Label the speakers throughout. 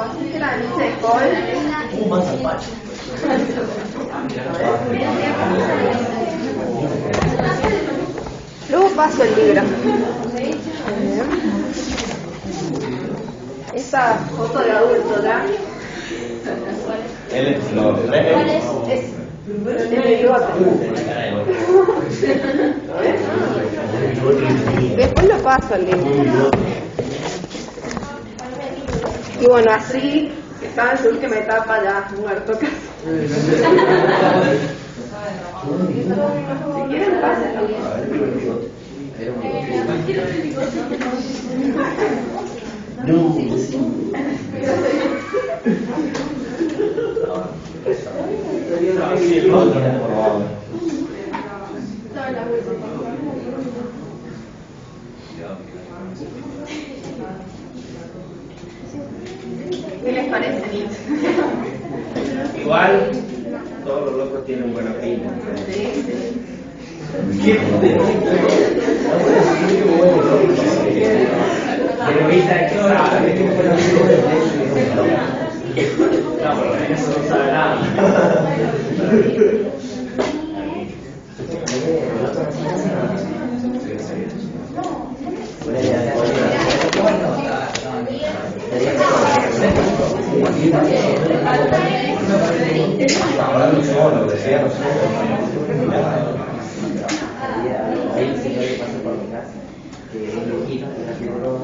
Speaker 1: así que la Nietzsche de Cole.
Speaker 2: Más salvaje.
Speaker 1: Luego paso el libro. Esa foto de adulto, ¿verdad?
Speaker 2: Él es lo
Speaker 1: Es el bigote. Después lo paso al libro. Y bueno, así estaba en su última etapa ya muerto casi. Si quieren, pásenlo. ¿Qué les parece, Nietzsche?
Speaker 3: Igual, todos los locos tienen buena pinta. Pero viste que sabe. No, pero eso no sabe nada.
Speaker 2: Hablando solo, decía no solo.
Speaker 4: Hay un señor que pasa por mi casa, que es loquito, que era figurón.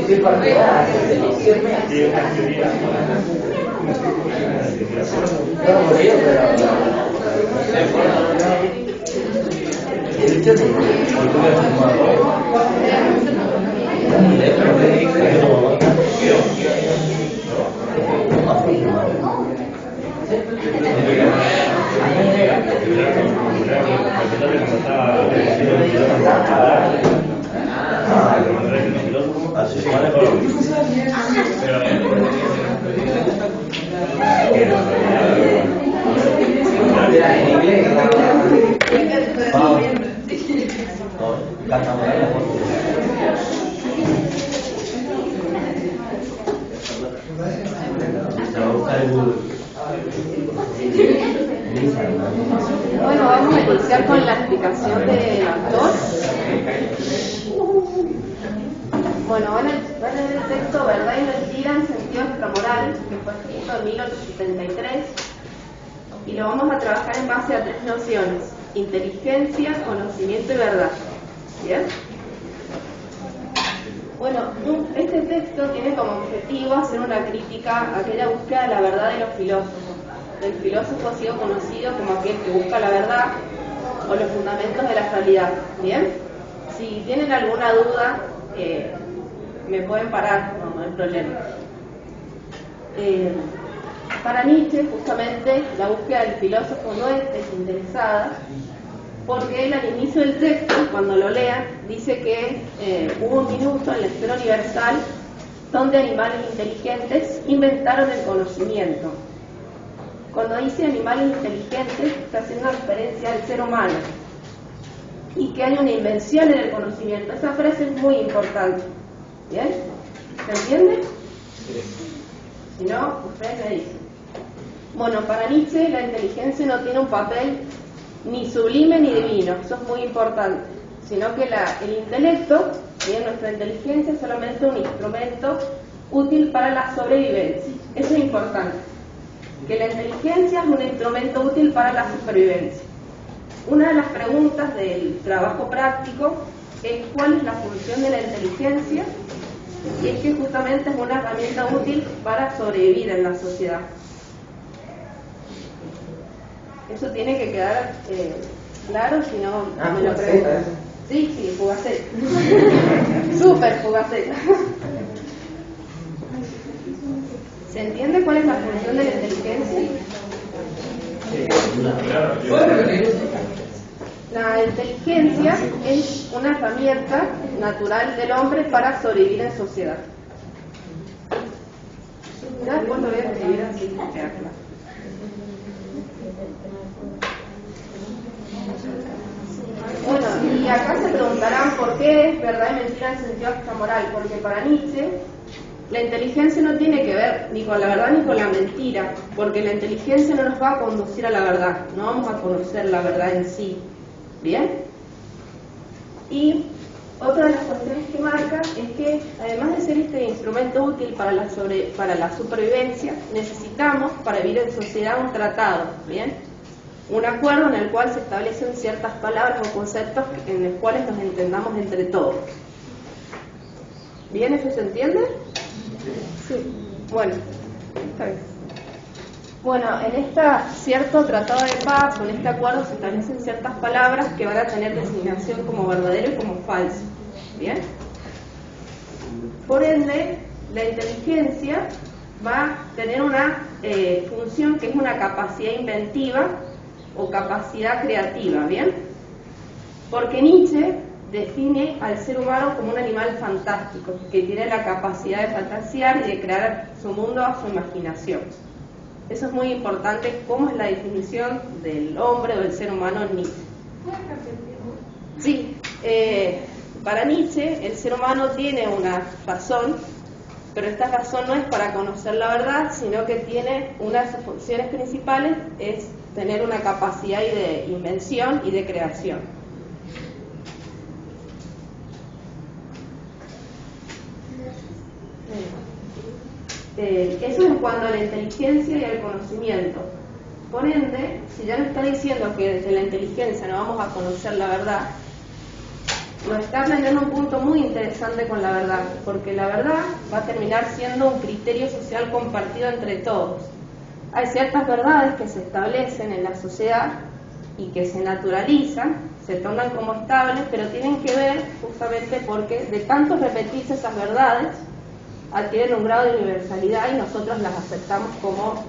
Speaker 4: ¿Qué parte?
Speaker 1: Bueno, vamos a iniciar con la explicación del autor. Bueno, van a leer el texto Verdad y Mentira en sentido extramoral, que fue escrito en 1873, y lo vamos a trabajar en base a tres nociones: inteligencia, conocimiento y verdad. ¿Bien? Bueno, este texto tiene como objetivo hacer una crítica a aquella búsqueda de la verdad de los filósofos. El filósofo ha sido conocido como aquel que busca la verdad o los fundamentos de la realidad. ¿Bien? Si tienen alguna duda, me pueden parar, no hay problema. Para Nietzsche, justamente, la búsqueda del filósofo no es desinteresada, porque él al inicio del texto, cuando lo lean, dice que hubo un minuto en la historia universal donde animales inteligentes inventaron el conocimiento. Cuando dice animales inteligentes, está haciendo referencia al ser humano y que hay una invención en el conocimiento. Esa frase es muy importante. ¿Bien? ¿Se entiende? Si no, ustedes me dicen. Bueno, para Nietzsche la inteligencia no tiene un papel ni sublime ni divino, eso es muy importante, sino que el intelecto, nuestra inteligencia, es solamente un instrumento útil para la sobrevivencia. Eso es importante, que la inteligencia es un instrumento útil para la supervivencia. Una de las preguntas del trabajo práctico es cuál es la función de la inteligencia, y es que justamente es una herramienta útil para sobrevivir en la sociedad. Eso tiene que quedar claro, si no me lo
Speaker 4: Fugaceta,
Speaker 1: preguntan.
Speaker 4: eso.
Speaker 1: Sí, Fugaceta. Súper Fugaceta. ¿Se entiende cuál es la función de la inteligencia? La inteligencia es una herramienta natural del hombre para sobrevivir en sociedad. Ya después lo voy a escribir así, queda claro. Bueno, y acá se preguntarán por qué es verdad y mentira en sentido extramoral, porque para Nietzsche la inteligencia no tiene que ver ni con la verdad ni con la mentira, porque la inteligencia no nos va a conducir a la verdad, no vamos a conocer la verdad en sí. ¿Bien? Y otra de las cuestiones que marca es que, además de ser este instrumento útil para la supervivencia, necesitamos, para vivir en sociedad, un tratado, ¿bien? Un acuerdo en el cual se establecen ciertas palabras o conceptos en los cuales nos entendamos entre todos. ¿Bien? ¿Eso se entiende? Sí. Bueno, está bien. Bueno, en este cierto tratado de paz, o en este acuerdo, se establecen ciertas palabras que van a tener designación como verdadero y como falso. ¿Bien? Por ende, la inteligencia va a tener una función que es una capacidad inventiva o capacidad creativa, ¿bien? Porque Nietzsche define al ser humano como un animal fantástico, que tiene la capacidad de fantasear y de crear su mundo a su imaginación. Eso es muy importante, cómo es la definición del hombre o del ser humano en Nietzsche. Sí, para Nietzsche el ser humano tiene una razón, pero esta razón no es para conocer la verdad, sino que tiene una de sus funciones principales, es tener una capacidad de invención y de creación. Eso en cuanto a la inteligencia y al conocimiento. Por ende, si ya nos está diciendo que desde la inteligencia no vamos a conocer la verdad, nos está planteando un punto muy interesante con la verdad, porque la verdad va a terminar siendo un criterio social compartido entre todos. Hay ciertas verdades que se establecen en la sociedad y que se naturalizan, se toman como estables, pero tienen que ver justamente porque de tanto repetirse esas verdades adquieren un grado de universalidad y nosotros las aceptamos como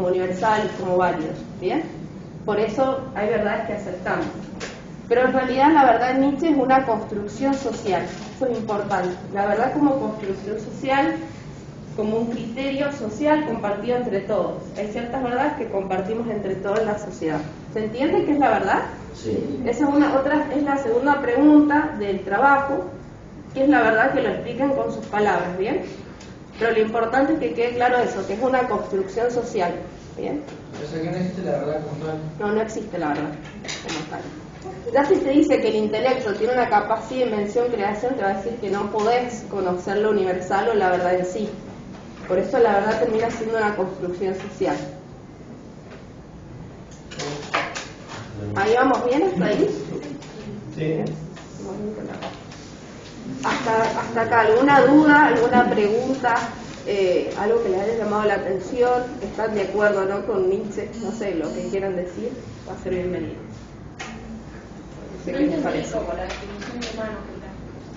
Speaker 1: universales, como válidas. ¿Bien? Por eso hay verdades que aceptamos. Pero en realidad la verdad en Nietzsche es una construcción social, eso es importante. La verdad como construcción social, como un criterio social compartido entre todos. Hay ciertas verdades que compartimos entre todos en la sociedad. ¿Se entiende qué es la verdad?
Speaker 4: Sí.
Speaker 1: Esa es la segunda pregunta del trabajo, que es la verdad, que lo expliquen con sus palabras, ¿bien? Pero lo importante es que quede claro eso, que es una construcción social, ¿bien?
Speaker 5: O sea que no existe la verdad como tal.
Speaker 1: No existe la verdad como tal. Ya si te dice que el intelecto tiene una capacidad de invención, creación, te va a decir que no podés conocer lo universal o la verdad en sí. Por eso la verdad termina siendo una construcción social. ¿Ahí vamos bien hasta ahí?
Speaker 3: Sí.
Speaker 1: Hasta acá, ¿alguna duda, alguna pregunta, algo que les haya llamado la atención? ¿Están de acuerdo, no, con Nietzsche? No sé, lo que quieran decir, va a ser bienvenido. No sé qué les parece.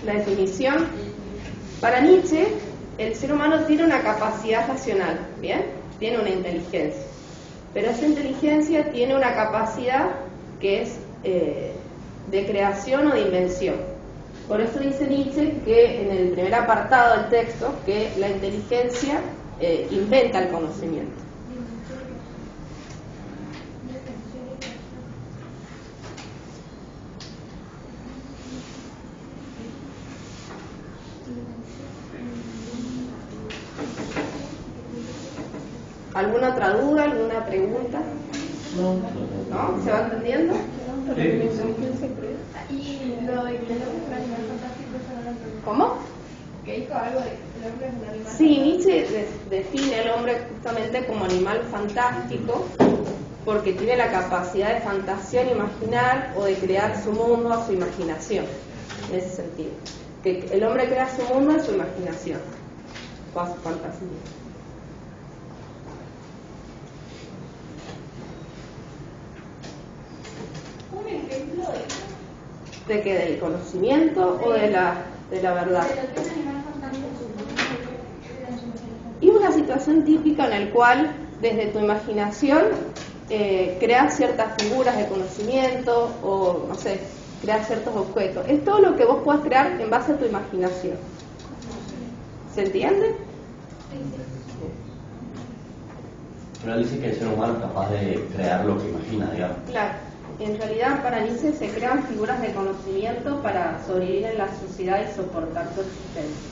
Speaker 1: La definición, para Nietzsche, el ser humano tiene una capacidad racional, ¿bien? Tiene una inteligencia. Pero esa inteligencia tiene una capacidad que es de creación o de invención. Por eso dice Nietzsche que en el primer apartado del texto que la inteligencia inventa el conocimiento. ¿Alguna otra duda, alguna pregunta? ¿No? ¿Se va entendiendo? ¿Cómo?
Speaker 6: Que dijo algo de que el hombre es un animal.
Speaker 1: Sí, Nietzsche define al hombre justamente como animal fantástico porque tiene la capacidad de fantasear, imaginar o de crear su mundo a su imaginación, en ese sentido. Que el hombre crea su mundo a su imaginación, o a su fantasía. ¿De qué? ¿Del conocimiento o de la verdad? Y una situación típica en la cual desde tu imaginación creas ciertas figuras de conocimiento o, no sé, creas ciertos objetos. Es todo lo que vos puedas crear en base a tu imaginación. ¿Se entiende?
Speaker 7: Pero dice que el ser humano es capaz de crear lo que imagina, digamos.
Speaker 1: Claro. En realidad, para Nietzsche se crean figuras de conocimiento para sobrevivir en la sociedad y soportar su existencia.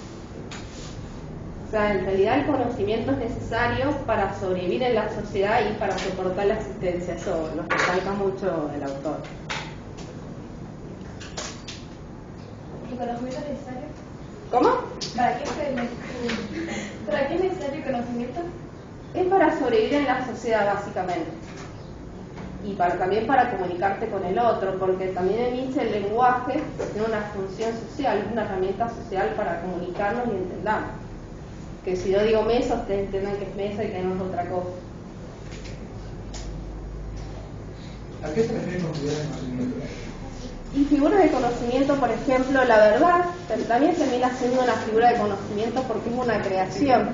Speaker 1: O sea, en realidad el conocimiento es necesario para sobrevivir en la sociedad y para soportar la existencia. Eso lo recalca mucho el autor.
Speaker 6: ¿El conocimiento es necesario?
Speaker 1: ¿Cómo?
Speaker 6: ¿Para qué es necesario el conocimiento?
Speaker 1: Es para sobrevivir en la sociedad, básicamente. Y también para comunicarte con el otro, porque también en Nietzsche el lenguaje tiene una función social, es una herramienta social para comunicarnos y entendernos. Que si yo digo mesa, ustedes entiendan que es mesa y que no es otra cosa.
Speaker 5: ¿A qué se refiere con figuras de conocimiento?
Speaker 1: Y figuras de conocimiento, por ejemplo, la verdad, también termina siendo una figura de conocimiento porque es una creación.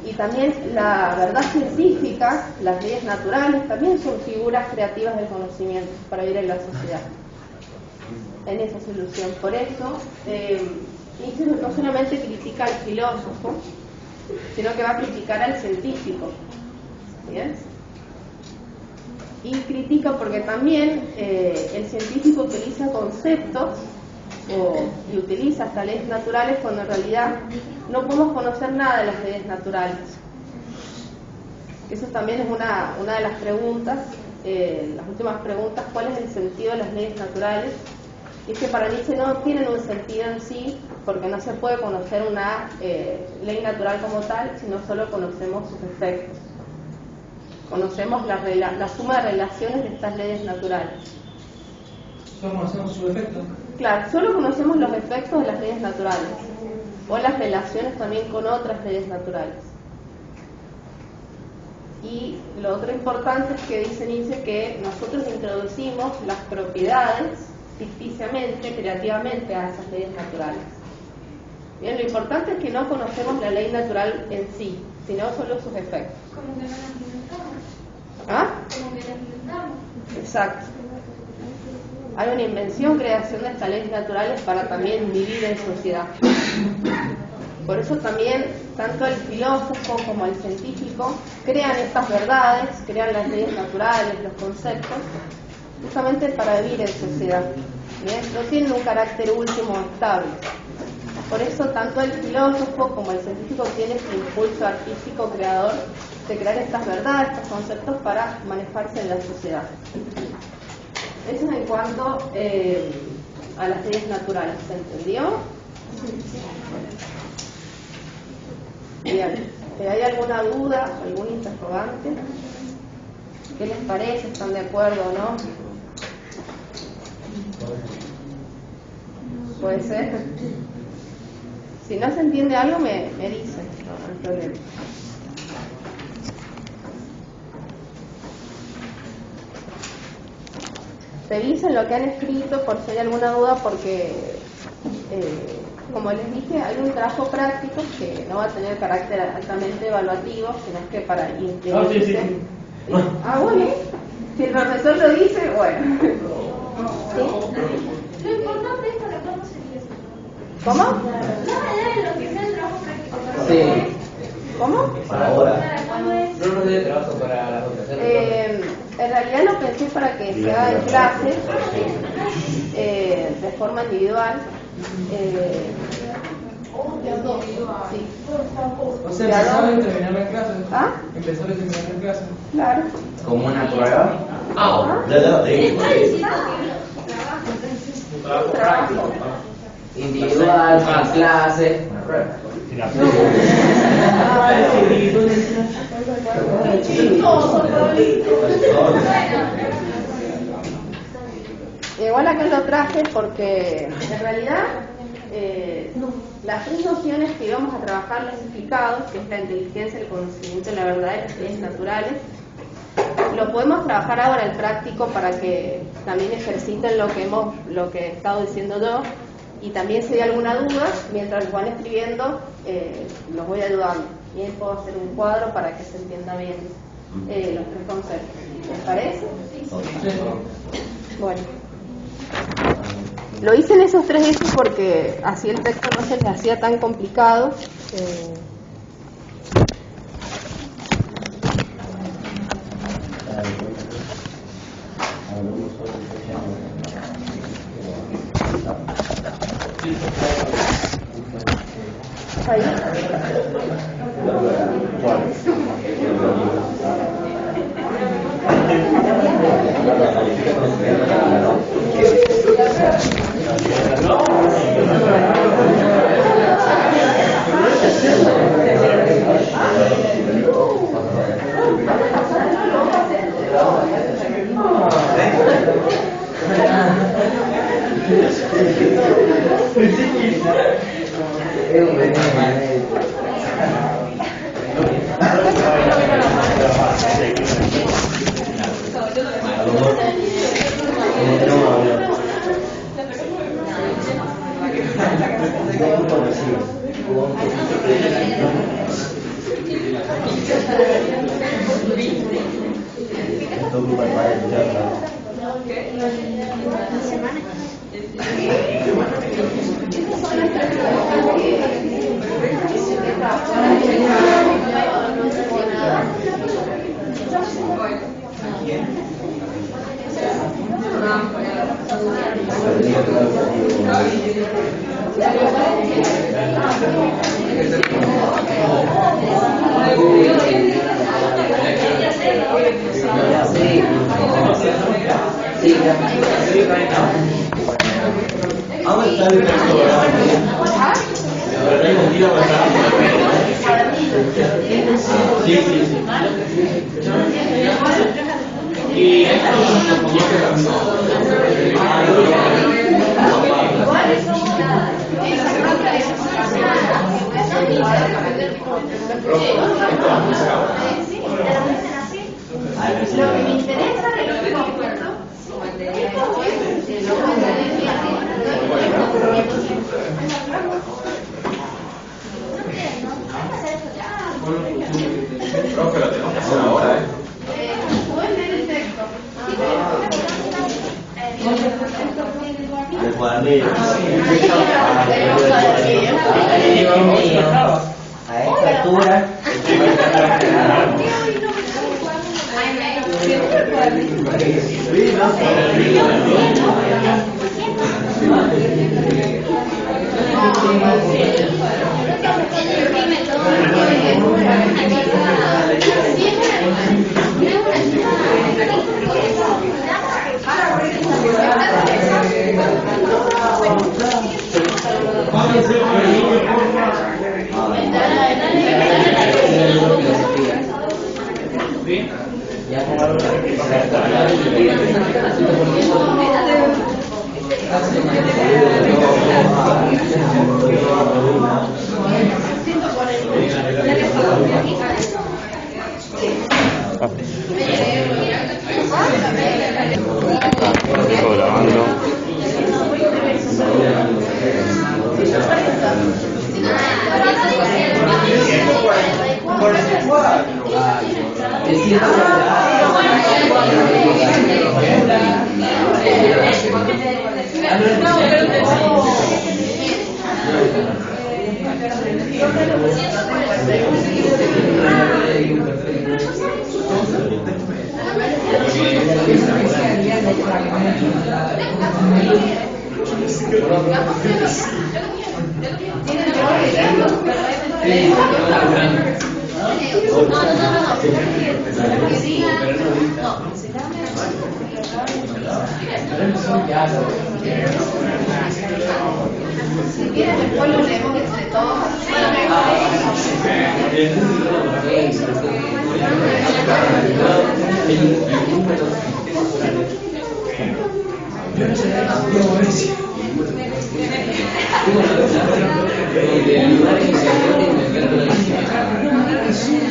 Speaker 1: Y también la verdad científica, las leyes naturales, también son figuras creativas del conocimiento para vivir en la sociedad. En esa solución. Por eso, Nietzsche no solamente critica al filósofo, sino que va a criticar al científico. ¿Bien? Y critica porque también el científico utiliza conceptos y utiliza hasta leyes naturales cuando en realidad no podemos conocer nada de las leyes naturales. Eso también es una de las preguntas, las últimas preguntas: ¿cuál es el sentido de las leyes naturales? Y es que para Nietzsche no tienen un sentido en sí, porque no se puede conocer una ley natural como tal, sino solo conocemos sus efectos. Conocemos la suma de relaciones de estas leyes naturales.
Speaker 5: ¿Solo conocemos su efecto?
Speaker 1: Claro, solo conocemos los efectos de las leyes naturales, o las relaciones también con otras leyes naturales. Y lo otro importante es que dice Nietzsche que nosotros introducimos las propiedades ficticiamente, creativamente a esas leyes naturales. Bien, lo importante es que no conocemos la ley natural en sí, sino solo sus efectos.
Speaker 6: Como que no las inventamos.
Speaker 1: ¿Ah?
Speaker 6: Como que las inventamos.
Speaker 1: Exacto. Hay una invención, creación de estas leyes naturales para también vivir en sociedad. Por eso también, tanto el filósofo como el científico crean estas verdades, crean las leyes naturales, los conceptos, justamente para vivir en sociedad. ¿Bien? No tienen un carácter último estable. Por eso tanto el filósofo como el científico tienen este impulso artístico creador de crear estas verdades, estos conceptos para manejarse en la sociedad. Eso en cuanto a las leyes naturales, ¿se entendió? Bien, ¿hay alguna duda, algún interrogante? ¿Qué les parece? ¿Están de acuerdo o no? ¿Puede ser? Si no se entiende algo, me dicen, no hay problema. Revisen lo que han escrito por si hay alguna duda, porque como les dije, hay un trabajo práctico que no va a tener carácter altamente evaluativo, sino que para inscribirse. Ah, bueno, si el profesor lo dice, bueno. ¿Sí?
Speaker 6: Lo importante es para cuándo sería eso.
Speaker 1: ¿Cómo?
Speaker 6: No me deben lo que sea el trabajo práctico.
Speaker 4: Sí.
Speaker 1: ¿Cómo?
Speaker 4: Para ahora.
Speaker 6: ¿Para cuándo es?
Speaker 4: No nos dé trabajo para la votación.
Speaker 1: En realidad lo pensé para que se haga en clase, de forma individual. Sí.
Speaker 5: O sea, empezar y terminar la clase.
Speaker 1: ¿Ah?
Speaker 5: Empezar y terminar la clase.
Speaker 1: Claro.
Speaker 4: Como una prueba.
Speaker 7: Ya te digo.
Speaker 1: Un trabajo.
Speaker 4: Individual, más clase. Una prueba.
Speaker 1: Igual acá lo traje porque en realidad las tres nociones que íbamos a trabajar las he explicado, que es la inteligencia, el conocimiento y la verdad de las leyes naturales. Lo podemos trabajar ahora en práctico para que también ejerciten lo que he estado diciendo yo, y también si hay alguna duda, mientras van escribiendo, los voy ayudando. Y ahí puedo hacer un cuadro para que se entienda bien los tres conceptos. ¿Les parece? Bueno. Lo hice en esos tres ejes porque así el texto no se les hacía tan complicado. Ahí. Lo que me interesa de los conceptos,
Speaker 2: Profe, lo tenemos que hacer ahora,
Speaker 1: pueden leer el texto.
Speaker 7: El cuadernillo.
Speaker 4: A esta altura.
Speaker 1: Si quieren después lo leemos entre todos.
Speaker 5: Yo no sé,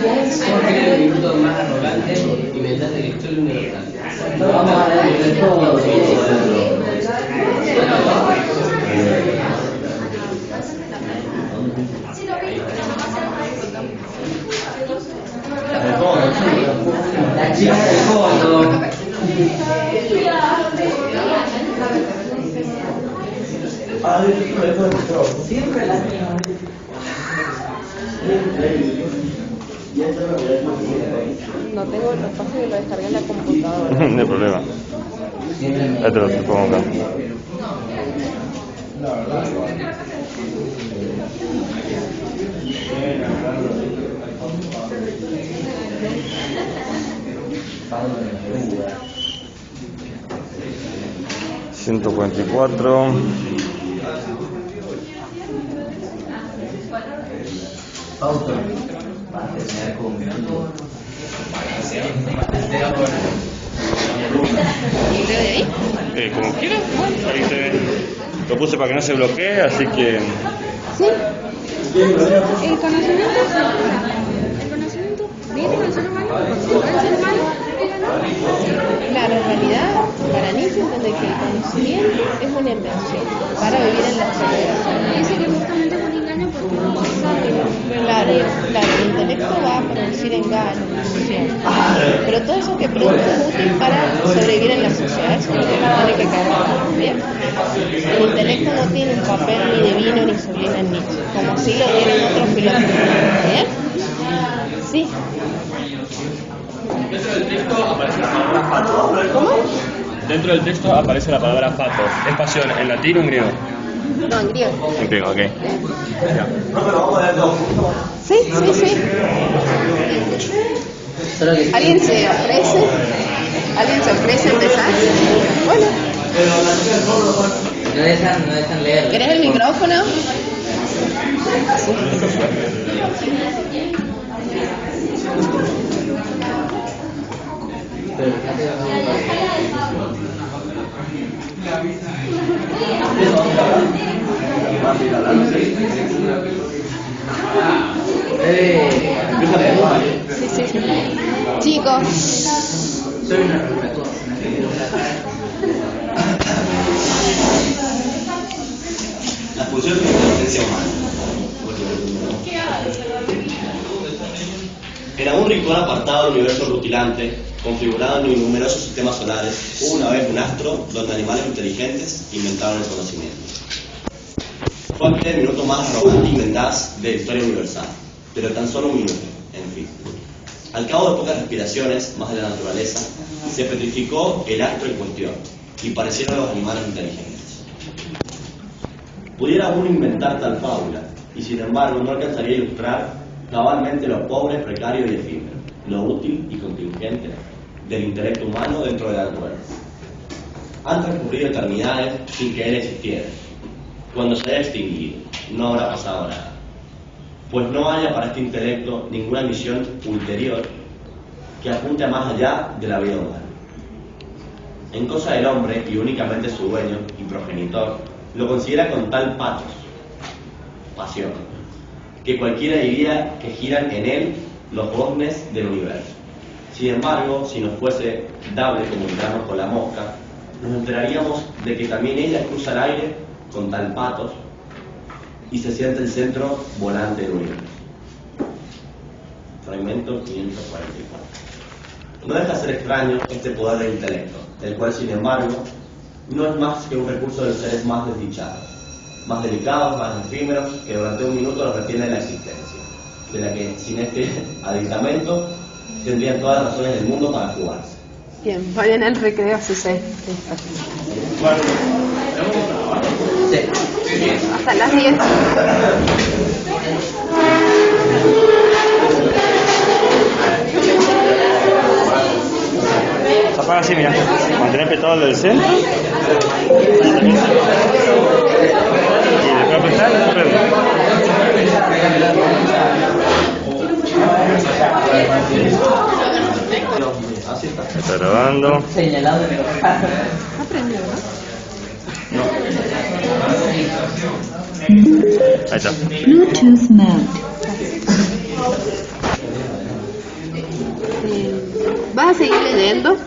Speaker 4: el minuto más arrogante inventaste que estoy universal.
Speaker 7: Vamos a ver todo.
Speaker 4: La chica del fondo.
Speaker 7: Siempre la misma.
Speaker 1: No tengo el espacio que lo descargué en la computadora.
Speaker 8: No hay problema. Ya te lo pongo acá. $144.
Speaker 4: Pausa. Para terminar con un minuto.
Speaker 8: Como quieras, ahí te lo puse para que no se bloquee, así que
Speaker 6: Sí. El conocimiento viene del ser humano, porque el ser humano
Speaker 1: Claro, en realidad, para Nietzsche entiende que el conocimiento es una invención para vivir en la sociedad.
Speaker 6: dice que justamente es un engaño porque no sabe.
Speaker 1: Claro, el intelecto va a producir engaño, ilusión. Pero todo eso que produce es útil para sobrevivir en la sociedad. Eso es lo que uno tiene que quedar claro, ¿bien? El intelecto no tiene un papel ni divino ni sublime en Nietzsche, como sí lo tienen otros filósofos, ¿bien? Sí.
Speaker 8: dentro del texto aparece la palabra fato.
Speaker 1: ¿Cómo?
Speaker 8: Dentro del texto aparece la palabra fato. ¿Es pasión en latín o en griego?
Speaker 1: No, en griego.
Speaker 8: En griego, ok. Ya.
Speaker 1: Sí. ¿Alguien se ofrece? ¿Alguien se ofrece a empezar? Bueno.
Speaker 4: No dejan leer.
Speaker 1: ¿Querés el micrófono? Sí. Chicos.
Speaker 4: Soy una respetuosa.
Speaker 7: La función de la inteligencia humana. En algún rincón apartado del universo rutilante, configurado en numerosos sistemas solares, hubo una vez un astro donde animales inteligentes inventaron el conocimiento. Fue aquel el minuto más arrogante y mendaz de la historia universal, pero tan solo un minuto, en fin. Al cabo de pocas respiraciones, más de la naturaleza, se petrificó el astro en cuestión y parecieron los animales inteligentes. Pudiera uno inventar tal fábula, y sin embargo no alcanzaría a ilustrar cabalmente lo pobre, precario y efímero, lo útil y contingente del intelecto humano dentro de la naturaleza. Han transcurrido eternidades sin que él existiera. Cuando se haya extinguido, no habrá pasado nada, pues no haya para este intelecto ninguna misión ulterior que apunte a más allá de la vida humana. En cosa del hombre, y únicamente su dueño y progenitor, lo considera con tal pasión, que cualquiera diría que giran en él los goznes del universo. Sin embargo, si nos fuese dable comunicarnos con la mosca, nos enteraríamos de que también ella cruza el aire con tal patos y se siente el centro volante del universo. Fragmento 544. No deja de ser extraño este poder del intelecto, el cual, sin embargo, no es más que un recurso de los seres más desdichados, más delicados, más efímeros, que durante un minuto los retienen la existencia, de la que, sin este aditamento, tendrían todas las razones del mundo para jugarse.
Speaker 1: Bien, vayan al recreo, sí. Hasta las 10.
Speaker 8: Se apaga así, mira. Mantener petado el del centro. Y después apretar y
Speaker 7: Así está.
Speaker 8: está grabando.
Speaker 4: Señalado de
Speaker 1: Aprendió, ¿no?
Speaker 8: No. Ahí está.
Speaker 9: Bluetooth mode.
Speaker 1: ¿Vas a seguir leyendo?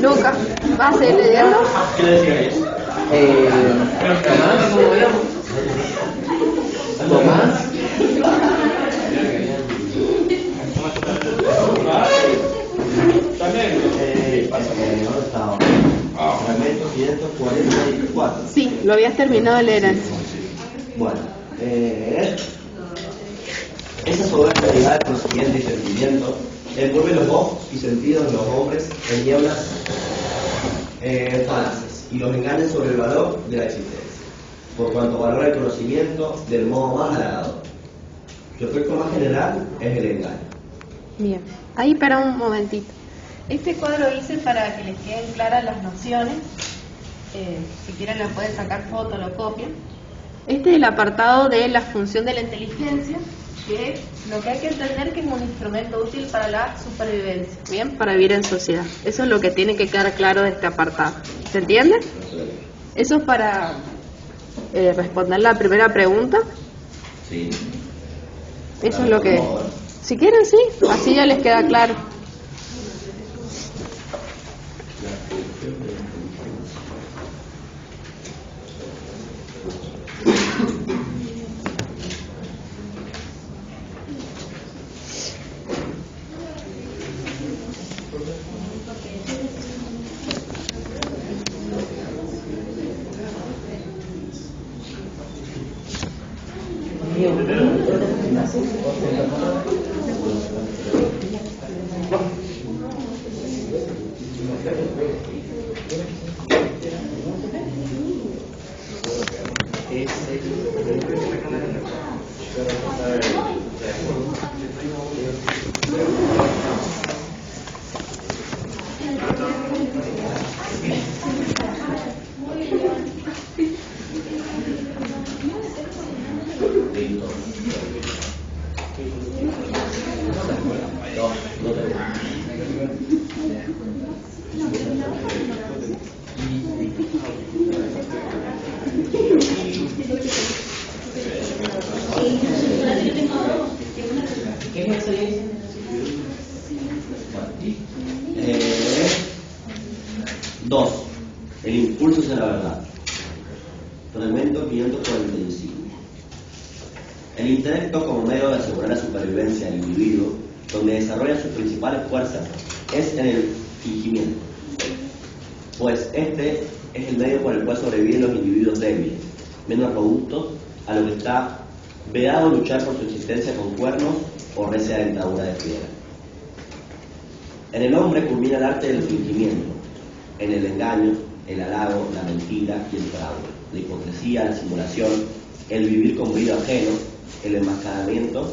Speaker 1: Lucas, ¿vas a seguir leyendo?
Speaker 7: ¿Qué decías?
Speaker 4: Tomás.
Speaker 7: Fragmento 544.
Speaker 1: Sí, lo habías terminado de leer antes.
Speaker 7: Bueno, esa soberbia calidad de conocimiento y sentimiento envuelve los ojos y sentidos de los hombres en nieblas falaces y los engaña sobre el valor de la existencia, por cuanto valora el conocimiento del modo más halagador. Su efecto más general es el engaño.
Speaker 1: Bien, ahí para un momentito. Este cuadro hice para que les queden claras las nociones. Si quieren le pueden sacar foto, lo copian. Este es el apartado de la función de la inteligencia, que lo que hay que entender que es un instrumento útil para la supervivencia, bien, para vivir en sociedad. Eso es lo que tiene que quedar claro de este apartado. ¿Se entiende? Eso es para responder la primera pregunta.
Speaker 7: Sí.
Speaker 1: Eso es lo que... Si quieren, sí, así ya les queda claro.
Speaker 7: Dos, el impulso hacia la verdad. Fragmento 545. El intelecto como medio de asegurar la supervivencia del individuo, donde desarrolla sus principales fuerzas, es en el fingimiento, pues este es el medio por el cual sobreviven los individuos débiles, menos robustos, a lo que está vedado luchar por su existencia con cuernos o recia dentadura de piedra. En el hombre culmina el arte del fingimiento, en el engaño, el halago, la mentira y el fraude, la hipocresía, la simulación, el vivir con brillo ajeno, el enmascaramiento,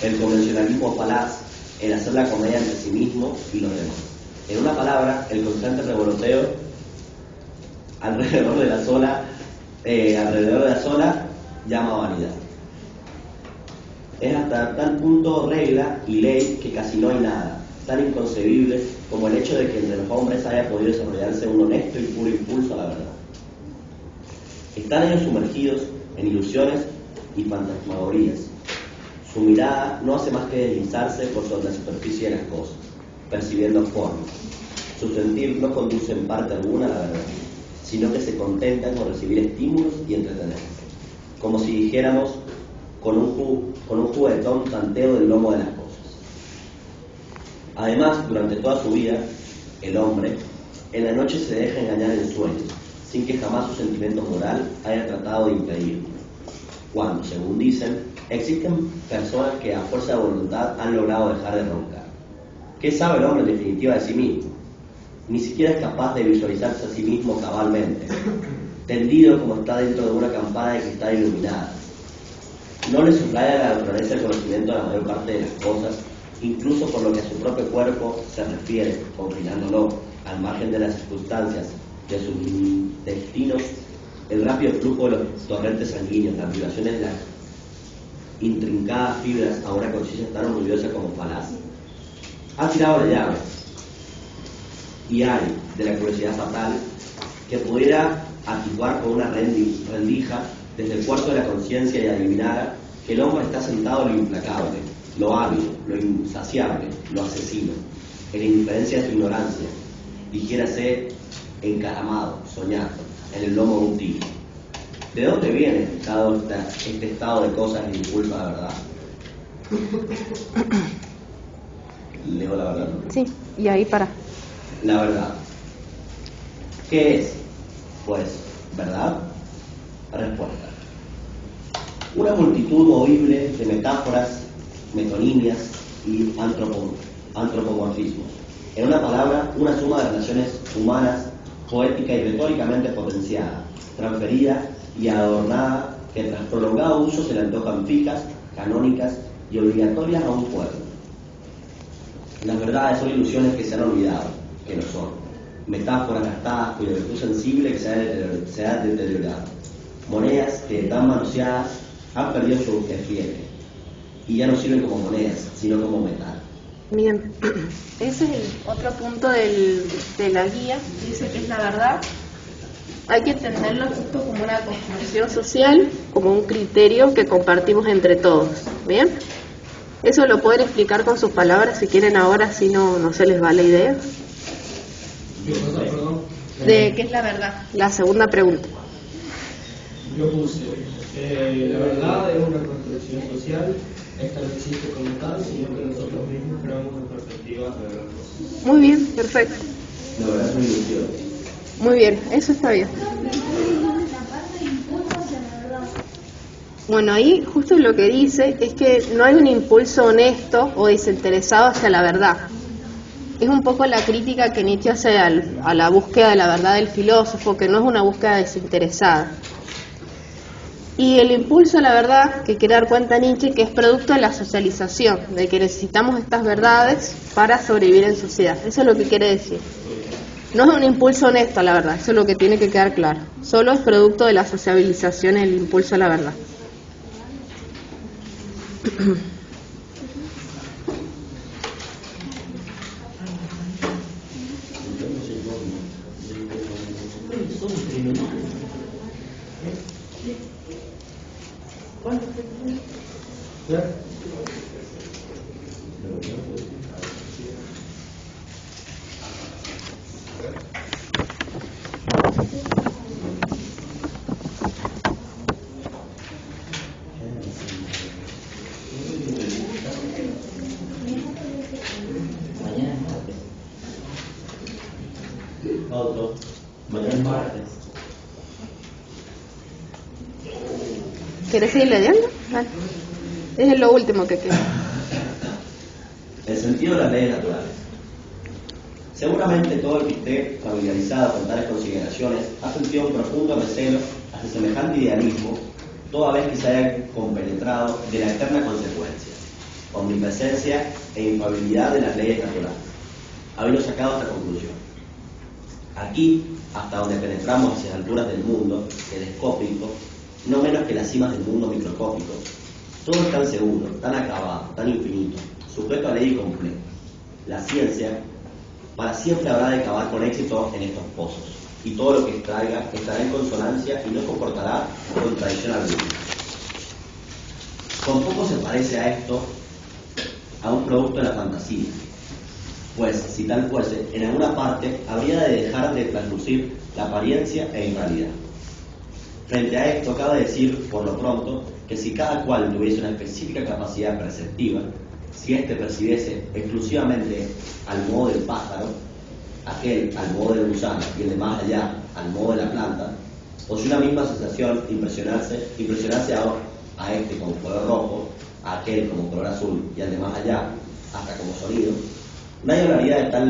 Speaker 7: el convencionalismo falaz, el hacer la comedia entre sí mismo y los demás. En una palabra, el constante revoloteo alrededor de la sola llama vanidad. Es hasta tal punto regla y ley que casi no hay nada tan inconcebible como el hecho de que entre los hombres haya podido desarrollarse un honesto y puro impulso a la verdad. Están ellos sumergidos en ilusiones y fantasmagorías. Su mirada no hace más que deslizarse por sobre la superficie de las cosas, percibiendo formas. Su sentir no conduce en parte alguna a la verdad, sino que se contentan con recibir estímulos y entretenerse, como si dijéramos con un juguetón tanteo del lomo de las cosas. Además, durante toda su vida, el hombre en la noche se deja engañar en sueños, sin que jamás su sentimiento moral haya tratado de impedirlo. Cuando, según dicen, existen personas que a fuerza de voluntad han logrado dejar de roncar. ¿Qué sabe el hombre en definitiva de sí mismo? Ni siquiera es capaz de visualizarse a sí mismo cabalmente, tendido como está dentro de una campana de cristal iluminada. No le suplaya la naturaleza el conocimiento de la mayor parte de las cosas, incluso por lo que a su propio cuerpo se refiere, confinándolo al margen de las circunstancias de sus destinos, el rápido flujo de los torrentes sanguíneos, las vibraciones de las intrincadas fibras a una conciencia tan orgullosa como falaz. Ha tirado la llave, y hay de la curiosidad fatal que pudiera activar con una rendija desde el cuarto de la conciencia y adivinara que el hombre está sentado en lo implacable, lo ávido, lo insaciable, lo asesino, en la indiferencia de su ignorancia, dijérase encaramado, soñando, en el lomo de un tigre. ¿De dónde viene este estado de cosas que impulsa la verdad? Leo la verdad.
Speaker 1: Sí, y ahí para.
Speaker 7: La verdad. ¿Qué es? Pues, ¿verdad? Respuesta. Una multitud movible de metáforas, metonimias y antropomorfismos. En una palabra, una suma de relaciones humanas, poética y retóricamente potenciada, transferida y adornada, que tras prolongado uso se le antojan fijas, canónicas y obligatorias a un pueblo. Las verdades son ilusiones que se han olvidado, que lo son. Metáforas gastadas cuya virtud sensible que se ha deteriorado. Monedas que tan manoseadas han perdido su despliegue y ya no sirven como monedas, sino como metal.
Speaker 1: Bien, ese es el otro punto de la guía, dice que es la verdad. Hay que entenderlo justo como una construcción social, como un criterio que compartimos entre todos. Bien, eso lo pueden explicar con sus palabras si quieren ahora, si no se les va la idea.
Speaker 5: Perdón.
Speaker 1: ¿De qué es la verdad? La segunda pregunta.
Speaker 5: Yo puse, la verdad es una construcción social, esta no existe como tal, sino que nosotros mismos creamos una perspectiva de ver las cosas.
Speaker 1: Muy bien, perfecto.
Speaker 7: La verdad es una ilusión.
Speaker 1: Muy bien, eso está bien. Bueno, ahí justo lo que dice es que no hay un impulso honesto o desinteresado hacia la verdad. Es un poco la crítica que Nietzsche hace a la búsqueda de la verdad del filósofo, que no es una búsqueda desinteresada. Y el impulso a la verdad, que quiere dar cuenta Nietzsche, que es producto de la socialización, de que necesitamos estas verdades para sobrevivir en sociedad. Eso es lo que quiere decir. No es un impulso honesto a la verdad, eso es lo que tiene que quedar claro. Solo es producto de la sociabilización el impulso a la verdad.
Speaker 7: Mañana es martes.
Speaker 1: ¿Quieres seguir leyendo? Vale. Es lo último que queda.
Speaker 7: El sentido de las leyes naturales. Seguramente todo el que esté familiarizado con tales consideraciones ha sentido un profundo recelo hacia semejante idealismo, toda vez que se haya compenetrado de la eterna consecuencia, omnipresencia e infalibilidad de las leyes naturales, habiendo sacado esta conclusión. Aquí, hasta donde penetramos hacia las alturas del mundo telescópico, no menos que las cimas del mundo microscópico, todo es tan seguro, tan acabado, tan infinito, sujeto a ley y completo. La ciencia para siempre habrá de acabar con éxito en estos pozos, y todo lo que extraiga estará en consonancia y no comportará contradicción alguna. Con poco se parece a esto a un producto de la fantasía, pues si tal fuese, en alguna parte habría de dejar de traslucir la apariencia e irrealidad. Frente a esto, cabe decir, por lo pronto, que si cada cual tuviese una específica capacidad perceptiva, si éste percibiese exclusivamente al modo del pájaro, aquel al modo del gusano y el de más allá al modo de la planta, o si una misma sensación impresionarse a este como color rojo, a aquel como color azul y al de más allá hasta como sonido, nadie hablaría de tal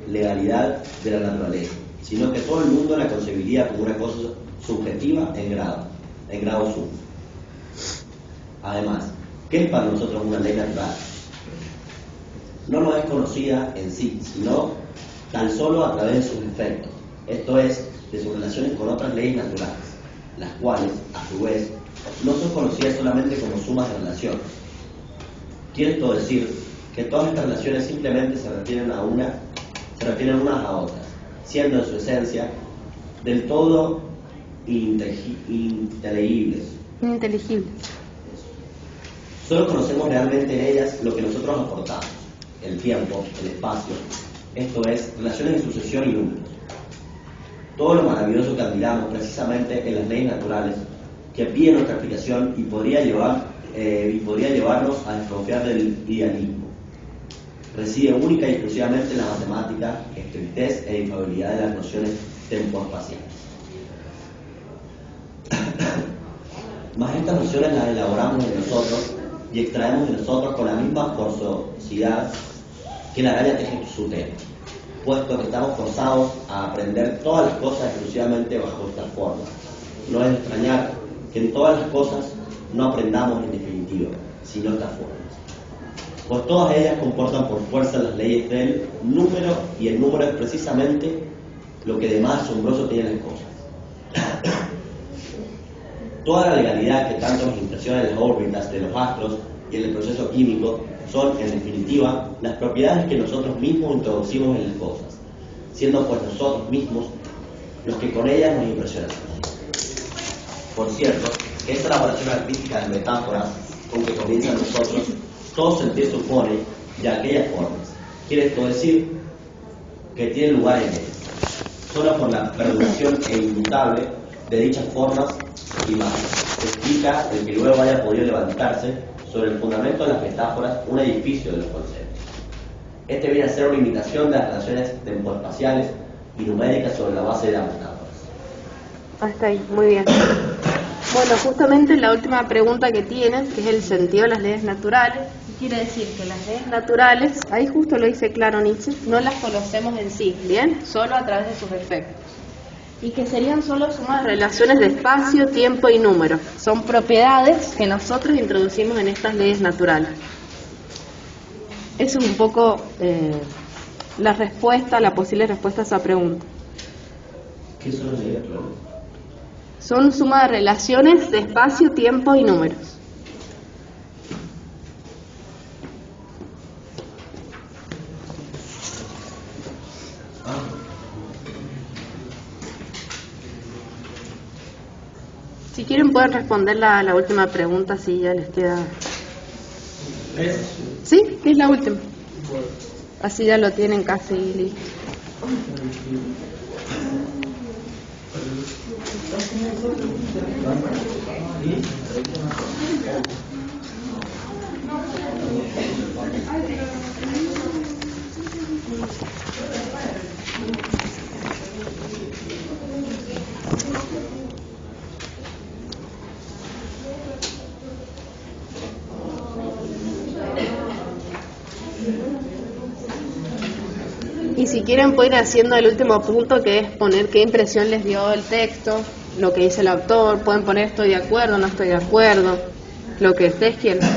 Speaker 7: legalidad de la naturaleza, sino que todo el mundo la concebiría como una cosa subjetiva en grado sumo. Además, ¿qué es para nosotros una ley natural? No nos es conocida en sí, sino tan solo a través de sus efectos, esto es, de sus relaciones con otras leyes naturales, las cuales, a su vez, no son conocidas solamente como sumas de relaciones. Quiere esto decir que todas estas relaciones simplemente se refieren unas a otras, siendo en su esencia del todo ininteligibles. Solo conocemos realmente en ellas lo que nosotros aportamos, el tiempo, el espacio, esto es, relaciones de sucesión y números. Todo lo maravilloso que admiramos precisamente en las leyes naturales, que piden nuestra explicación y podría llevarnos a desconfiar del idealismo, reside única y exclusivamente en la matemática, estrictez e infalibilidad de las nociones tempoespaciales. Mas estas nociones las elaboramos en nosotros y extraemos de nosotros con la misma forzosidad que la araña teje su tela, puesto que estamos forzados a aprender todas las cosas exclusivamente bajo esta forma. No es de extrañar que en todas las cosas no aprendamos en definitiva, sino estas formas. Pues todas ellas comportan por fuerza las leyes del número, y el número es precisamente lo que de más asombroso tienen las cosas. Toda la legalidad que tanto nos impresiona en las órbitas de los astros y en el proceso químico son, en definitiva, las propiedades que nosotros mismos introducimos en las cosas, siendo pues nosotros mismos los que con ellas nos impresionamos. Por cierto, que esta elaboración artística de metáforas con que comienzan nosotros, todo sentir supone de aquellas formas. Quiere esto decir que tiene lugar en ellas, solo por la perduración e inmutable de dichas formas y más. Se explica el que luego haya podido levantarse sobre el fundamento de las metáforas un edificio de los conceptos. Este viene a ser una imitación de las relaciones tempoespaciales y numéricas sobre la base de las metáforas.
Speaker 1: Hasta ahí, muy bien. Bueno, justamente la última pregunta que tienen, que es el sentido de las leyes naturales, quiere decir que las leyes naturales, ahí justo lo dice claro Nietzsche, no las conocemos en sí, ¿bien? Solo a través de sus efectos. Y que serían solo sumas de relaciones de espacio, tiempo y número. Son propiedades que nosotros introducimos en estas leyes naturales. Eso es un poco la respuesta, la posible respuesta a esa pregunta.
Speaker 7: ¿Qué son las leyes naturales?
Speaker 1: Son suma de relaciones de espacio, tiempo y números. Si quieren pueden responder la última pregunta, si ya les queda. ¿Sí? ¿Qué es la última? Así ya lo tienen casi listo. Y si quieren pueden ir haciendo el último punto, que es poner qué impresión les dio el texto, lo que dice el autor. Pueden poner estoy de acuerdo, no estoy de acuerdo, lo que ustedes quieran.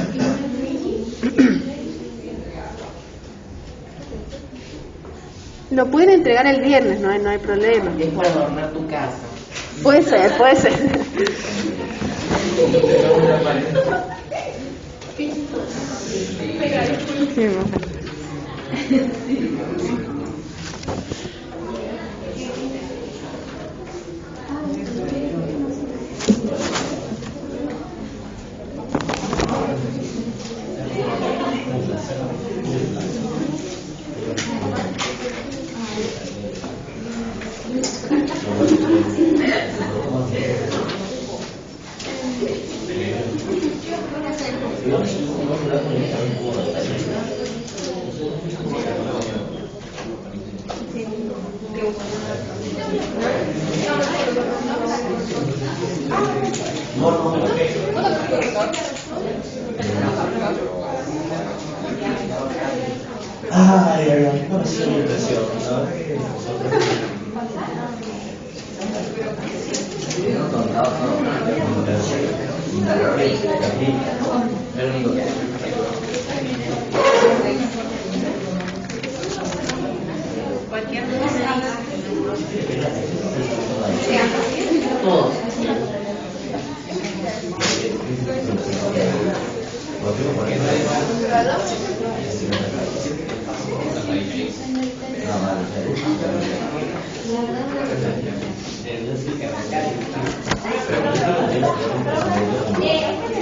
Speaker 1: Lo pueden entregar el viernes, no hay problema.
Speaker 4: Es para adornar tu casa.
Speaker 1: Puede ser, puede ser. Sí,
Speaker 7: Ay, qué pareció mi impresión,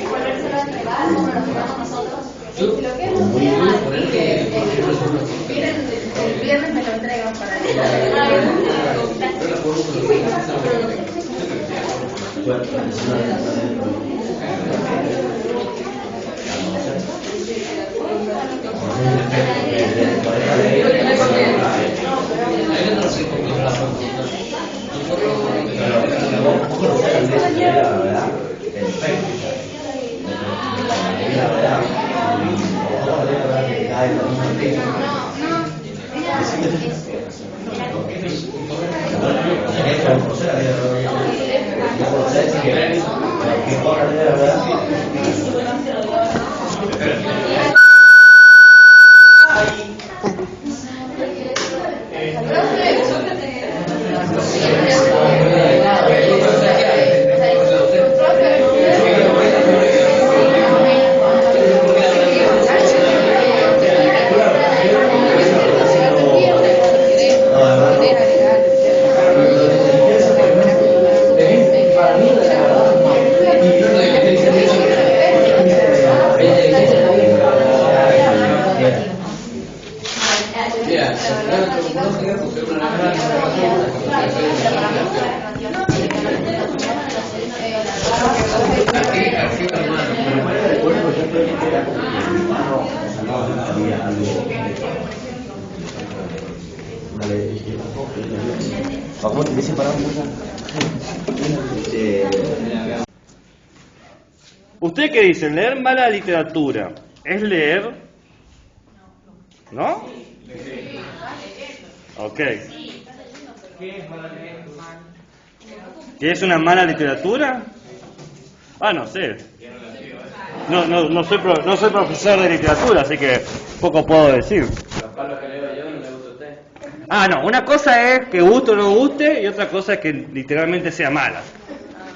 Speaker 6: volvérselo a entregar, nos lo tomamos Si lo que es un tema y que el viernes me lo entregan para
Speaker 8: ¿Usted qué dice? ¿Leer mala literatura es leer? ¿No? Ok. ¿Qué es una mala literatura? Ah, no sé. No soy profesor de literatura, así que poco puedo decir. Ah, no. Una cosa es que guste o no guste y otra cosa es que literalmente sea mala.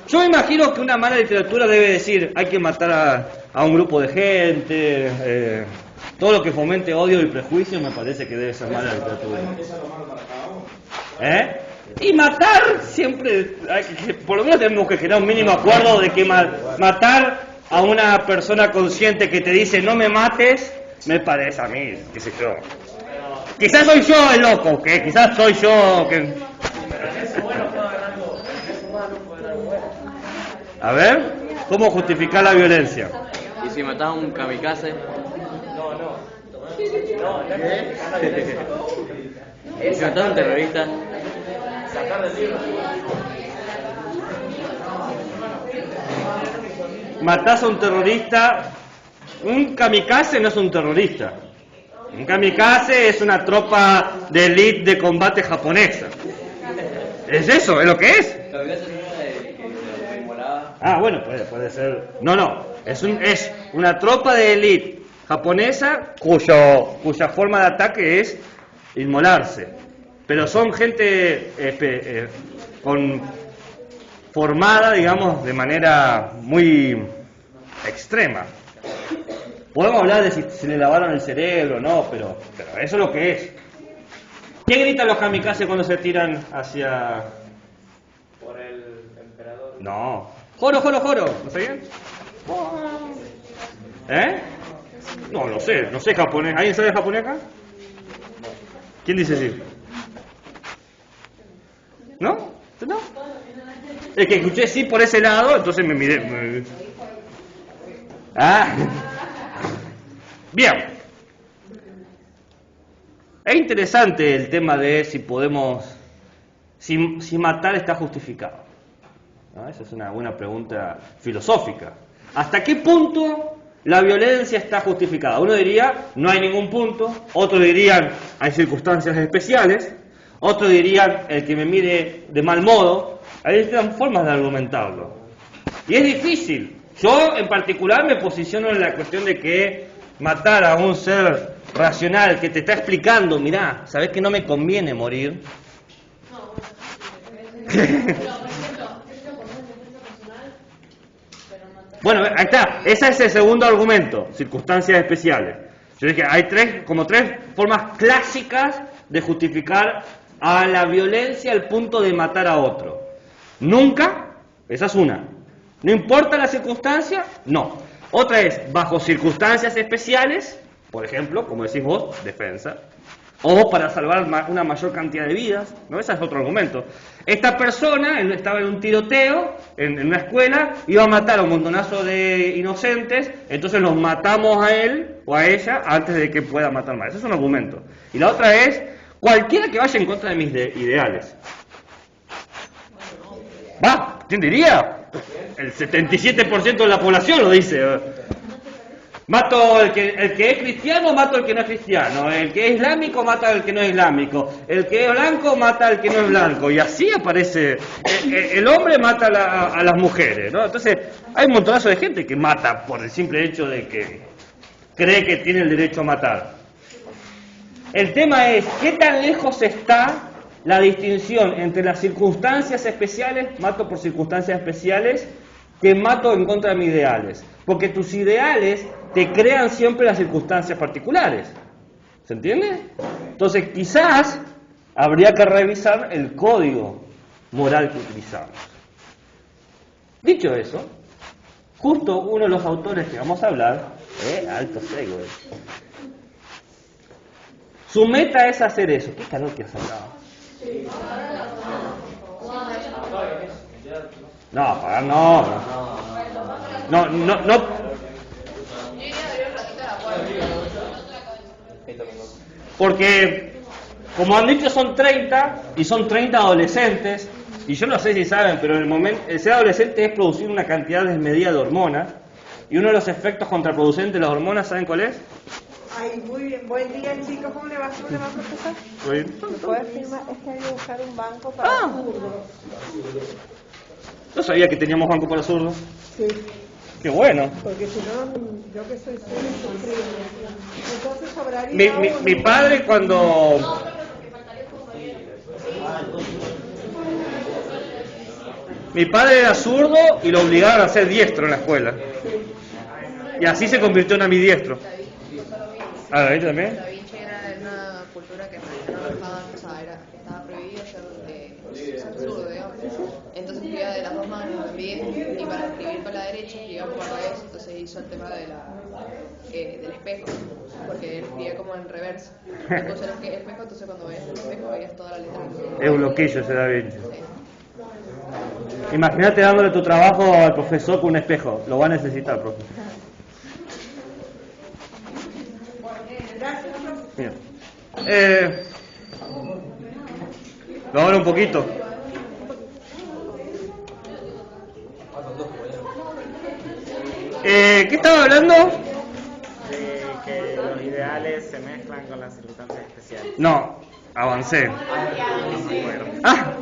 Speaker 8: Yo me imagino que una mala literatura debe decir hay que matar a un grupo de gente, todo lo que fomente odio y prejuicio me parece que debe ser mala literatura. Y matar siempre, por lo menos tenemos que generar un mínimo acuerdo de que matar a una persona consciente que te dice no me mates, me parece a mí, qué sé yo. Quizás soy yo el loco, que quizás soy yo que... A ver, ¿cómo justificar la violencia?
Speaker 9: ¿Y si matás a un kamikaze? ¿Y si matás a un terrorista?
Speaker 8: Matás a un terrorista. Un kamikaze no es un terrorista. Un kamikaze es una tropa de élite de combate japonesa. Es eso, es lo que es. Ah, bueno, puede ser. No. Es una tropa de élite japonesa cuya forma de ataque es inmolarse. Pero son gente formada, digamos, de manera muy extrema. Podemos hablar de si se le lavaron el cerebro o no, pero eso es lo que es. ¿Qué gritan los kamikazes cuando se tiran hacia...?
Speaker 3: Por el emperador.
Speaker 8: No. ¡Joro! ¿No sé bien? No sé japonés. ¿Alguien sabe japonés acá? ¿Quién dice sí? ¿No? ¿No? Es que escuché sí por ese lado, entonces me miré. Ah. Bien. Es interesante el tema de si matar está justificado. ¿No? Esa es una buena pregunta filosófica. ¿Hasta qué punto la violencia está justificada? Uno diría, no hay ningún punto. Otros dirían, hay circunstancias especiales. Otros dirían, el que me mire de mal modo. Hay distintas formas de argumentarlo. Y es difícil. Yo, en particular, me posiciono en la cuestión de que matar a un ser racional que te está explicando, mirá, ¿sabés que no me conviene morir? Bueno, ahí está. Ese es el segundo argumento, circunstancias especiales. Yo dije, hay tres formas clásicas de justificar a la violencia al punto de matar a otro. Nunca, esa es una. No importa la circunstancia, no. Otra es bajo circunstancias especiales, por ejemplo, como decís vos, defensa, o para salvar una mayor cantidad de vidas, ¿no? Ese es otro argumento. Esta persona estaba en un tiroteo en una escuela, iba a matar a un montonazo de inocentes, entonces los matamos a él o a ella antes de que pueda matar más. Ese es un argumento. Y la otra es cualquiera que vaya en contra de mis ideales. Va, ¿quién diría? El 77% de la población lo dice. Mato el que es cristiano, mato al que no es cristiano. El que es islámico, mata al que no es islámico. El que es blanco, mata al que no es blanco. Y así aparece. El hombre mata a las mujeres, ¿no? Entonces, hay un montonazo de gente que mata por el simple hecho de que cree que tiene el derecho a matar. El tema es, ¿qué tan lejos está la distinción entre las circunstancias especiales, mato por circunstancias especiales, que mato en contra de mis ideales? Porque tus ideales te crean siempre las circunstancias particulares. ¿Se entiende? Entonces, quizás habría que revisar el código moral que utilizamos. Dicho eso, justo uno de los autores que vamos a hablar, alto cego, su meta es hacer eso. ¿Qué calor que has hablado? No, apagar no. Porque, como han dicho, son 30 y son 30 adolescentes. Y yo no sé si saben, pero en el momento, el ser adolescente es producir una cantidad desmedida de hormonas. Y uno de los efectos contraproducentes de las hormonas, ¿saben cuál es?
Speaker 10: Ay, muy bien. Buen día, chicos. ¿Cómo le va? ¿Cómo le va, profesor?
Speaker 8: Muy bien.
Speaker 10: ¿Me puede firmar? Es que hay que buscar un banco para zurdos.
Speaker 8: ¿No sabía que teníamos banco para zurdos?
Speaker 10: Sí.
Speaker 8: ¡Qué bueno!
Speaker 10: Porque si no, yo que soy zurdo, sufrido. Entonces sobraría
Speaker 8: Mi padre cuando... Mi padre era zurdo y lo obligaron a ser diestro en la escuela. Y así se convirtió en ambidiestro. ¿Ah, David también?
Speaker 6: Da Vinci era una cultura que no dejaban, o sea, estaba prohibido ser zurdo, digamos. Entonces escribía de las dos manos, y para escribir con la derecha escribía por revés, entonces hizo el tema del espejo, porque él escribía como en reverso. Entonces el espejo, entonces cuando veías el espejo veías toda la letra.
Speaker 8: Es un loquillo ese Da Vinci. Imagínate dándole tu trabajo al profesor con un espejo. Lo va a necesitar, profe. Bien. Vamos a hablar un poquito. ¿Qué estaba hablando?
Speaker 3: De que los ideales se mezclan con las circunstancias especiales.
Speaker 8: No, avancé.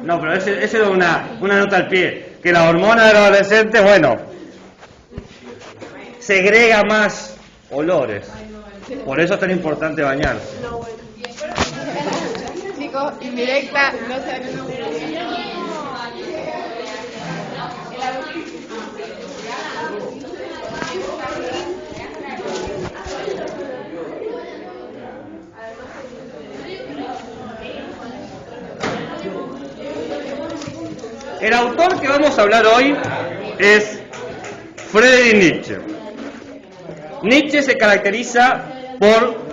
Speaker 8: No, pero ese era una nota al pie. Que la hormona de los adolescentes, bueno, segrega más olores. Por eso es tan importante bañarse.
Speaker 6: Chicos, indirecta, no se
Speaker 8: El autor que vamos a hablar hoy es Friedrich Nietzsche. Nietzsche se caracteriza por...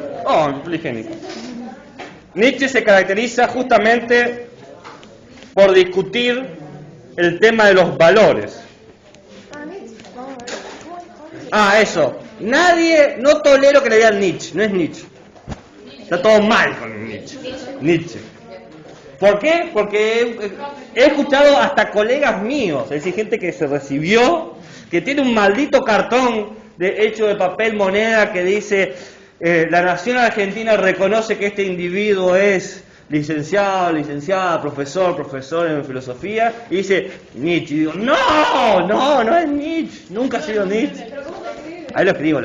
Speaker 8: Nietzsche se caracteriza justamente por discutir el tema de los valores. Eso. No tolero que le digan Nietzsche, no es Nietzsche. Está todo mal con Nietzsche. ¿Por qué? Porque he escuchado hasta colegas míos, es decir, gente que se recibió, que tiene un maldito cartón hecho de papel moneda que dice la nación argentina reconoce que este individuo es licenciado, licenciada, profesor en filosofía, y dice Nietzsche. Y digo, no es Nietzsche, nunca ha sido Nietzsche. Ahí lo escribo.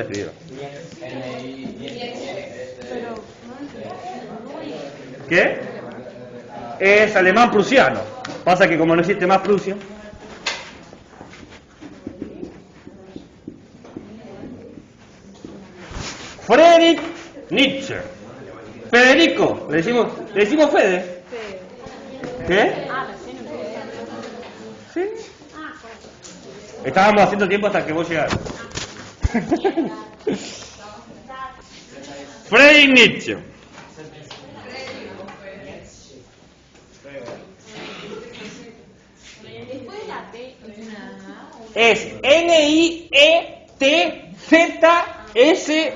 Speaker 8: ¿Qué? Es alemán prusiano. Pasa que como no existe más Prusia. Friedrich Nietzsche. Federico, le decimos Fede. ¿Qué? ¿Sí? Estábamos haciendo tiempo hasta que vos llegaras. Friedrich Nietzsche. Es Nietzsche.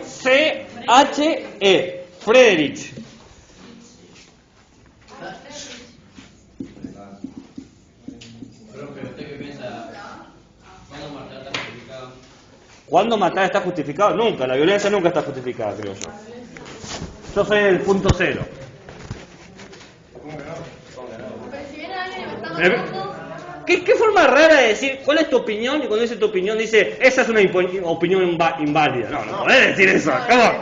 Speaker 8: Friedrich. ¿Cuándo matar está justificado? Nunca, la violencia nunca está justificada, creo yo. Yo soy el punto cero. ¿Qué forma rara de decir cuál es tu opinión? Y cuando dice tu opinión dice, esa es una opinión inválida. No podés decir eso. ¿Cómo?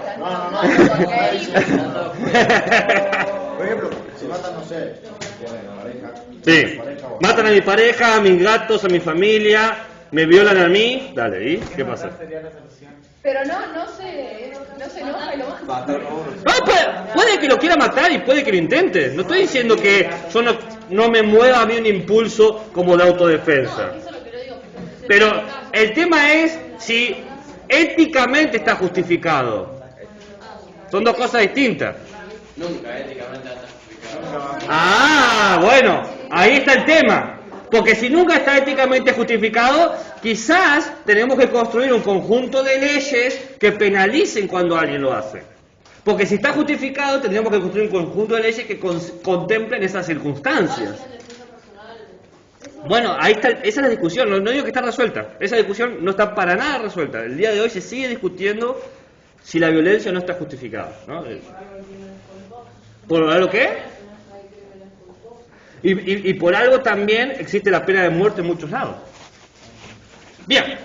Speaker 2: Por ejemplo, si matan, no sé,
Speaker 8: sí, matan a mi pareja, a mis gatos, a mi familia, me violan a mí. Dale, ¿y qué pasa?
Speaker 6: Pero no se enoja y lo mata.
Speaker 8: No, puede que lo quiera matar y puede que lo intente. No estoy diciendo que yo no me mueva a mí un impulso como de autodefensa. Pero el tema es si éticamente está justificado. Son dos cosas distintas.
Speaker 9: Nunca éticamente está justificado.
Speaker 8: Ah, bueno, ahí está el tema. Porque si nunca está éticamente justificado, quizás tenemos que construir un conjunto de leyes que penalicen cuando alguien lo hace. Porque si está justificado, tendríamos que construir un conjunto de leyes que contemplen esas circunstancias. Bueno, ahí está, esa es la discusión, no digo que está resuelta. Esa discusión no está para nada resuelta. El día de hoy se sigue discutiendo si la violencia no está justificada, ¿no? ¿Por lo qué? Y por algo también existe la pena de muerte en muchos lados. Bien,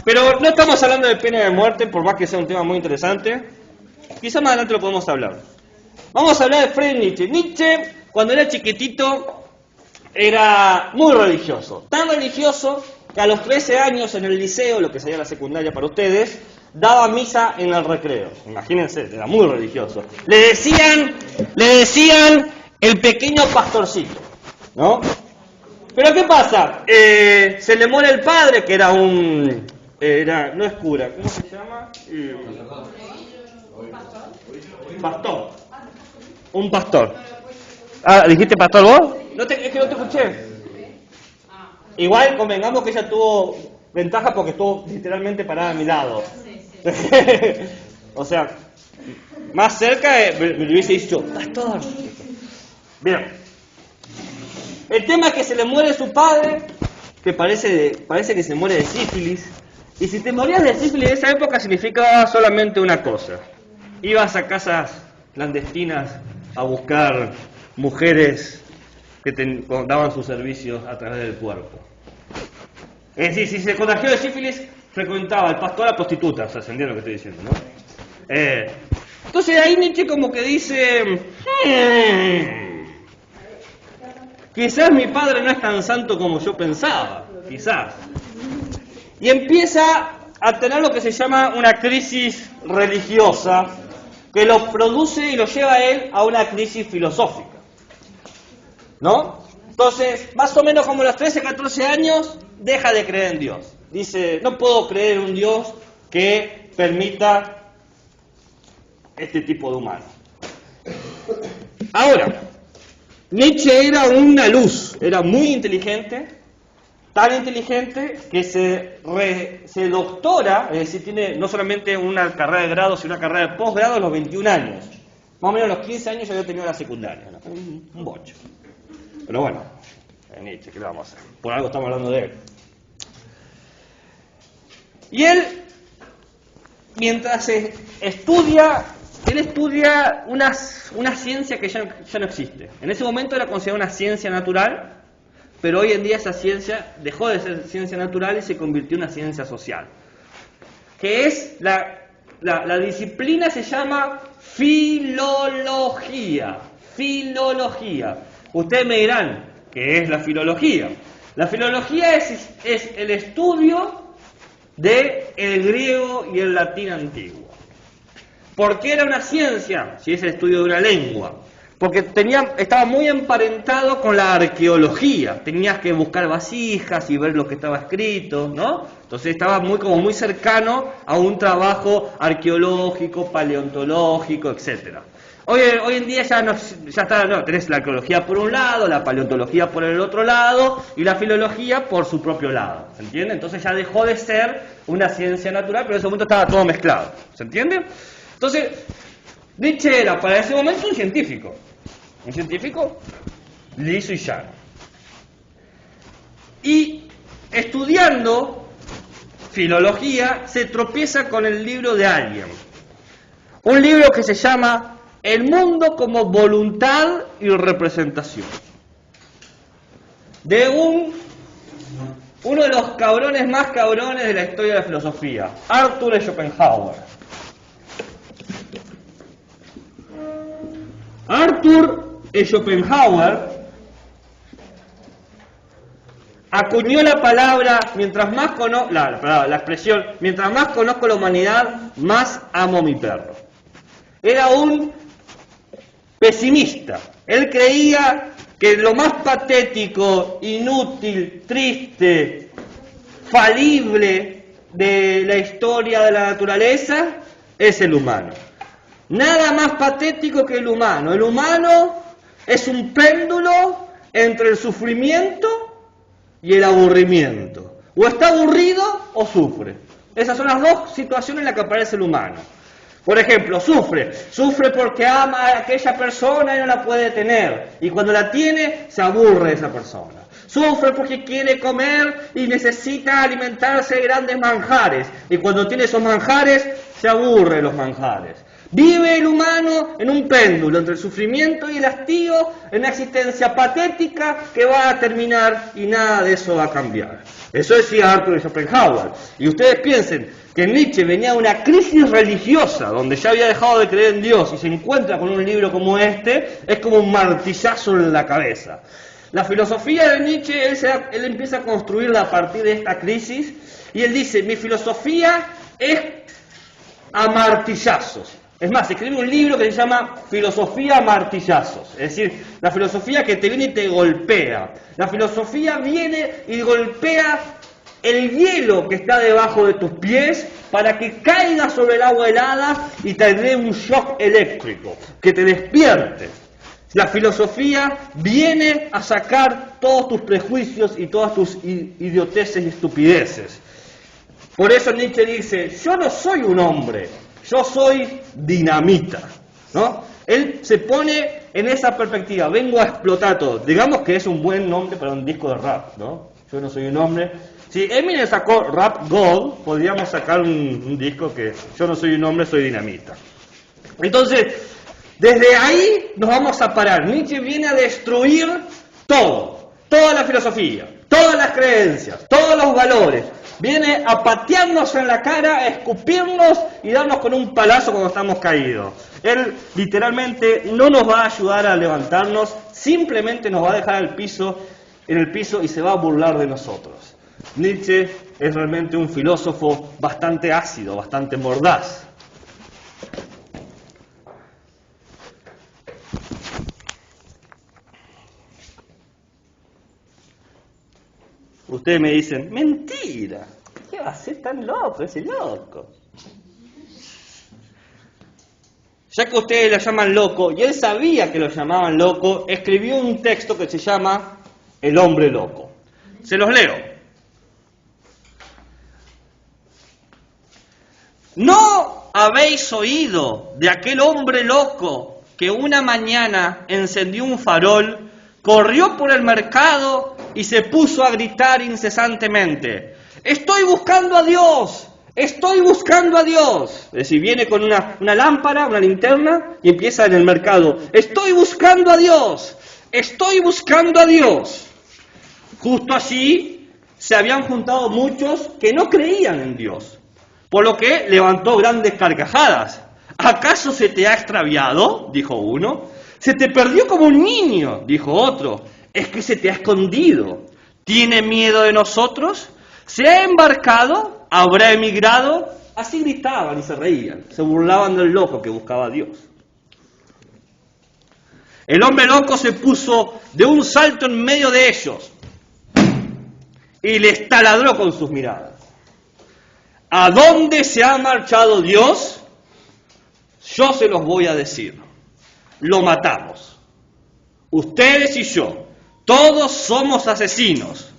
Speaker 8: pero no estamos hablando de pena de muerte, por más que sea un tema muy interesante. Quizá más adelante lo podemos hablar. Vamos a hablar de Friedrich Nietzsche. Nietzsche, cuando era chiquitito, era muy religioso. Tan religioso que a los 13 años en el liceo, lo que sería la secundaria para ustedes, daba misa en el recreo. Imagínense, era muy religioso. Le decían el pequeño pastorcito, ¿no? Pero ¿qué pasa? Se le muere el padre, que era no es cura, ¿cómo se llama? Pastor. Un pastor. Ah, ¿dijiste pastor vos? Es que no te escuché. Igual convengamos que ella tuvo ventaja porque estuvo literalmente parada a mi lado. O sea, más cerca me hubiese dicho, pastor. Bien. El tema es que se le muere su padre, que parece que se muere de sífilis. Y si te morías de sífilis en esa época significaba solamente una cosa. Ibas a casas clandestinas a buscar mujeres que daban sus servicios a través del cuerpo. Es decir, si se contagió de sífilis, frecuentaba al pastor a prostitutas, ¿se entiende lo que estoy diciendo, no? Entonces ahí Nietzsche como que dice, quizás mi padre no es tan santo como yo pensaba, quizás. Y empieza a tener lo que se llama una crisis religiosa, que lo produce y lo lleva a él a una crisis filosófica, ¿no? Entonces, más o menos como a los 13, 14 años, deja de creer en Dios. Dice, no puedo creer en un Dios que permita este tipo de humanos. Ahora, Nietzsche era una luz, era muy inteligente, tan inteligente que se doctora, es decir, tiene no solamente una carrera de grado, sino una carrera de posgrado a los 21 años. Más o menos a los 15 años ya había tenido la secundaria, ¿no? Un bocho. Pero bueno, Nietzsche, ¿qué le vamos a hacer? Por algo estamos hablando de él. Y él, mientras estudia una ciencia que ya no existe. En ese momento era considerada una ciencia natural, pero hoy en día esa ciencia dejó de ser ciencia natural y se convirtió en una ciencia social. Que es la disciplina se llama filología. Filología. Ustedes me dirán, ¿qué es la filología? La filología es el estudio del griego y el latín antiguo. ¿Por qué era una ciencia? Si es el estudio de una lengua. porque estaba muy emparentado con la arqueología. Tenías que buscar vasijas y ver lo que estaba escrito, ¿no? Entonces estaba muy cercano a un trabajo arqueológico, paleontológico, etcétera. Hoy en día tenés la arqueología por un lado, la paleontología por el otro lado y la filología por su propio lado, ¿se entiende? Entonces ya dejó de ser una ciencia natural, pero en ese momento estaba todo mezclado, ¿se entiende? Entonces, Nietzsche era para ese momento un científico liso y llano. Y estudiando filología se tropieza con el libro de alguien, un libro que se llama El mundo como voluntad y representación, de uno de los cabrones más cabrones de la historia de la filosofía, Arthur Schopenhauer. Arthur Schopenhauer acuñó la palabra, la expresión, mientras más conozco la humanidad, más amo a mi perro. Era un pesimista. Él creía que lo más patético, inútil, triste, falible de la historia de la naturaleza es el humano. Nada más patético que el humano. El humano es un péndulo entre el sufrimiento y el aburrimiento. O está aburrido o sufre. Esas son las dos situaciones en las que aparece el humano. Por ejemplo, sufre porque ama a aquella persona y no la puede tener. Y cuando la tiene, se aburre de esa persona. Sufre porque quiere comer y necesita alimentarse de grandes manjares. Y cuando tiene esos manjares, se aburre de los manjares. Vive el humano en un péndulo entre el sufrimiento y el hastío, en una existencia patética que va a terminar y nada de eso va a cambiar. Eso decía Arthur Schopenhauer. Y ustedes piensen que Nietzsche venía de una crisis religiosa, donde ya había dejado de creer en Dios y se encuentra con un libro como este, es como un martillazo en la cabeza. La filosofía de Nietzsche, él empieza a construirla a partir de esta crisis, y él dice, mi filosofía es a martillazos. Es más, escribe un libro que se llama Filosofía a martillazos, es decir, la filosofía que te viene y te golpea. La filosofía viene y golpea el hielo que está debajo de tus pies para que caiga sobre el agua helada y te dé un shock eléctrico, que te despierte. La filosofía viene a sacar todos tus prejuicios y todas tus idioteces y estupideces. Por eso Nietzsche dice, yo no soy un hombre, yo soy dinamita, ¿no? Él se pone en esa perspectiva, vengo a explotar todo. Digamos que es un buen nombre para un disco de rap, ¿no? Yo no soy un hombre. Si Eminem sacó Rap God, podríamos sacar un disco que yo no soy un hombre, soy dinamita. Entonces, desde ahí nos vamos a parar. Nietzsche viene a destruir todo, toda la filosofía, todas las creencias, todos los valores. Viene a patearnos en la cara, a escupirnos y darnos con un palazo cuando estamos caídos. Él literalmente no nos va a ayudar a levantarnos, simplemente nos va a dejar en el piso y se va a burlar de nosotros. Nietzsche es realmente un filósofo bastante ácido, bastante mordaz. Ustedes me dicen, mentira, ¿qué va a ser tan loco ese loco? Ya que ustedes lo llaman loco, y él sabía que lo llamaban loco, escribió un texto que se llama El hombre loco. Se los leo. ¿No habéis oído de aquel hombre loco que una mañana encendió un farol, corrió por el mercado y se puso a gritar incesantemente, ¡estoy buscando a Dios! ¡Estoy buscando a Dios! Es decir, viene con una lámpara, una linterna, y empieza en el mercado, ¡estoy buscando a Dios! ¡Estoy buscando a Dios! Justo allí se habían juntado muchos que no creían en Dios, por lo que levantó grandes carcajadas. ¿Acaso se te ha extraviado?, dijo uno. «Se te perdió como un niño», dijo otro. «Es que se te ha escondido. ¿Tiene miedo de nosotros? ¿Se ha embarcado? ¿Habrá emigrado?» Así gritaban y se reían, se burlaban del loco que buscaba a Dios. El hombre loco se puso de un salto en medio de ellos y les taladró con sus miradas. ¿A dónde se ha marchado Dios? Yo se los voy a decir. Lo matamos. Ustedes y yo, todos somos asesinos.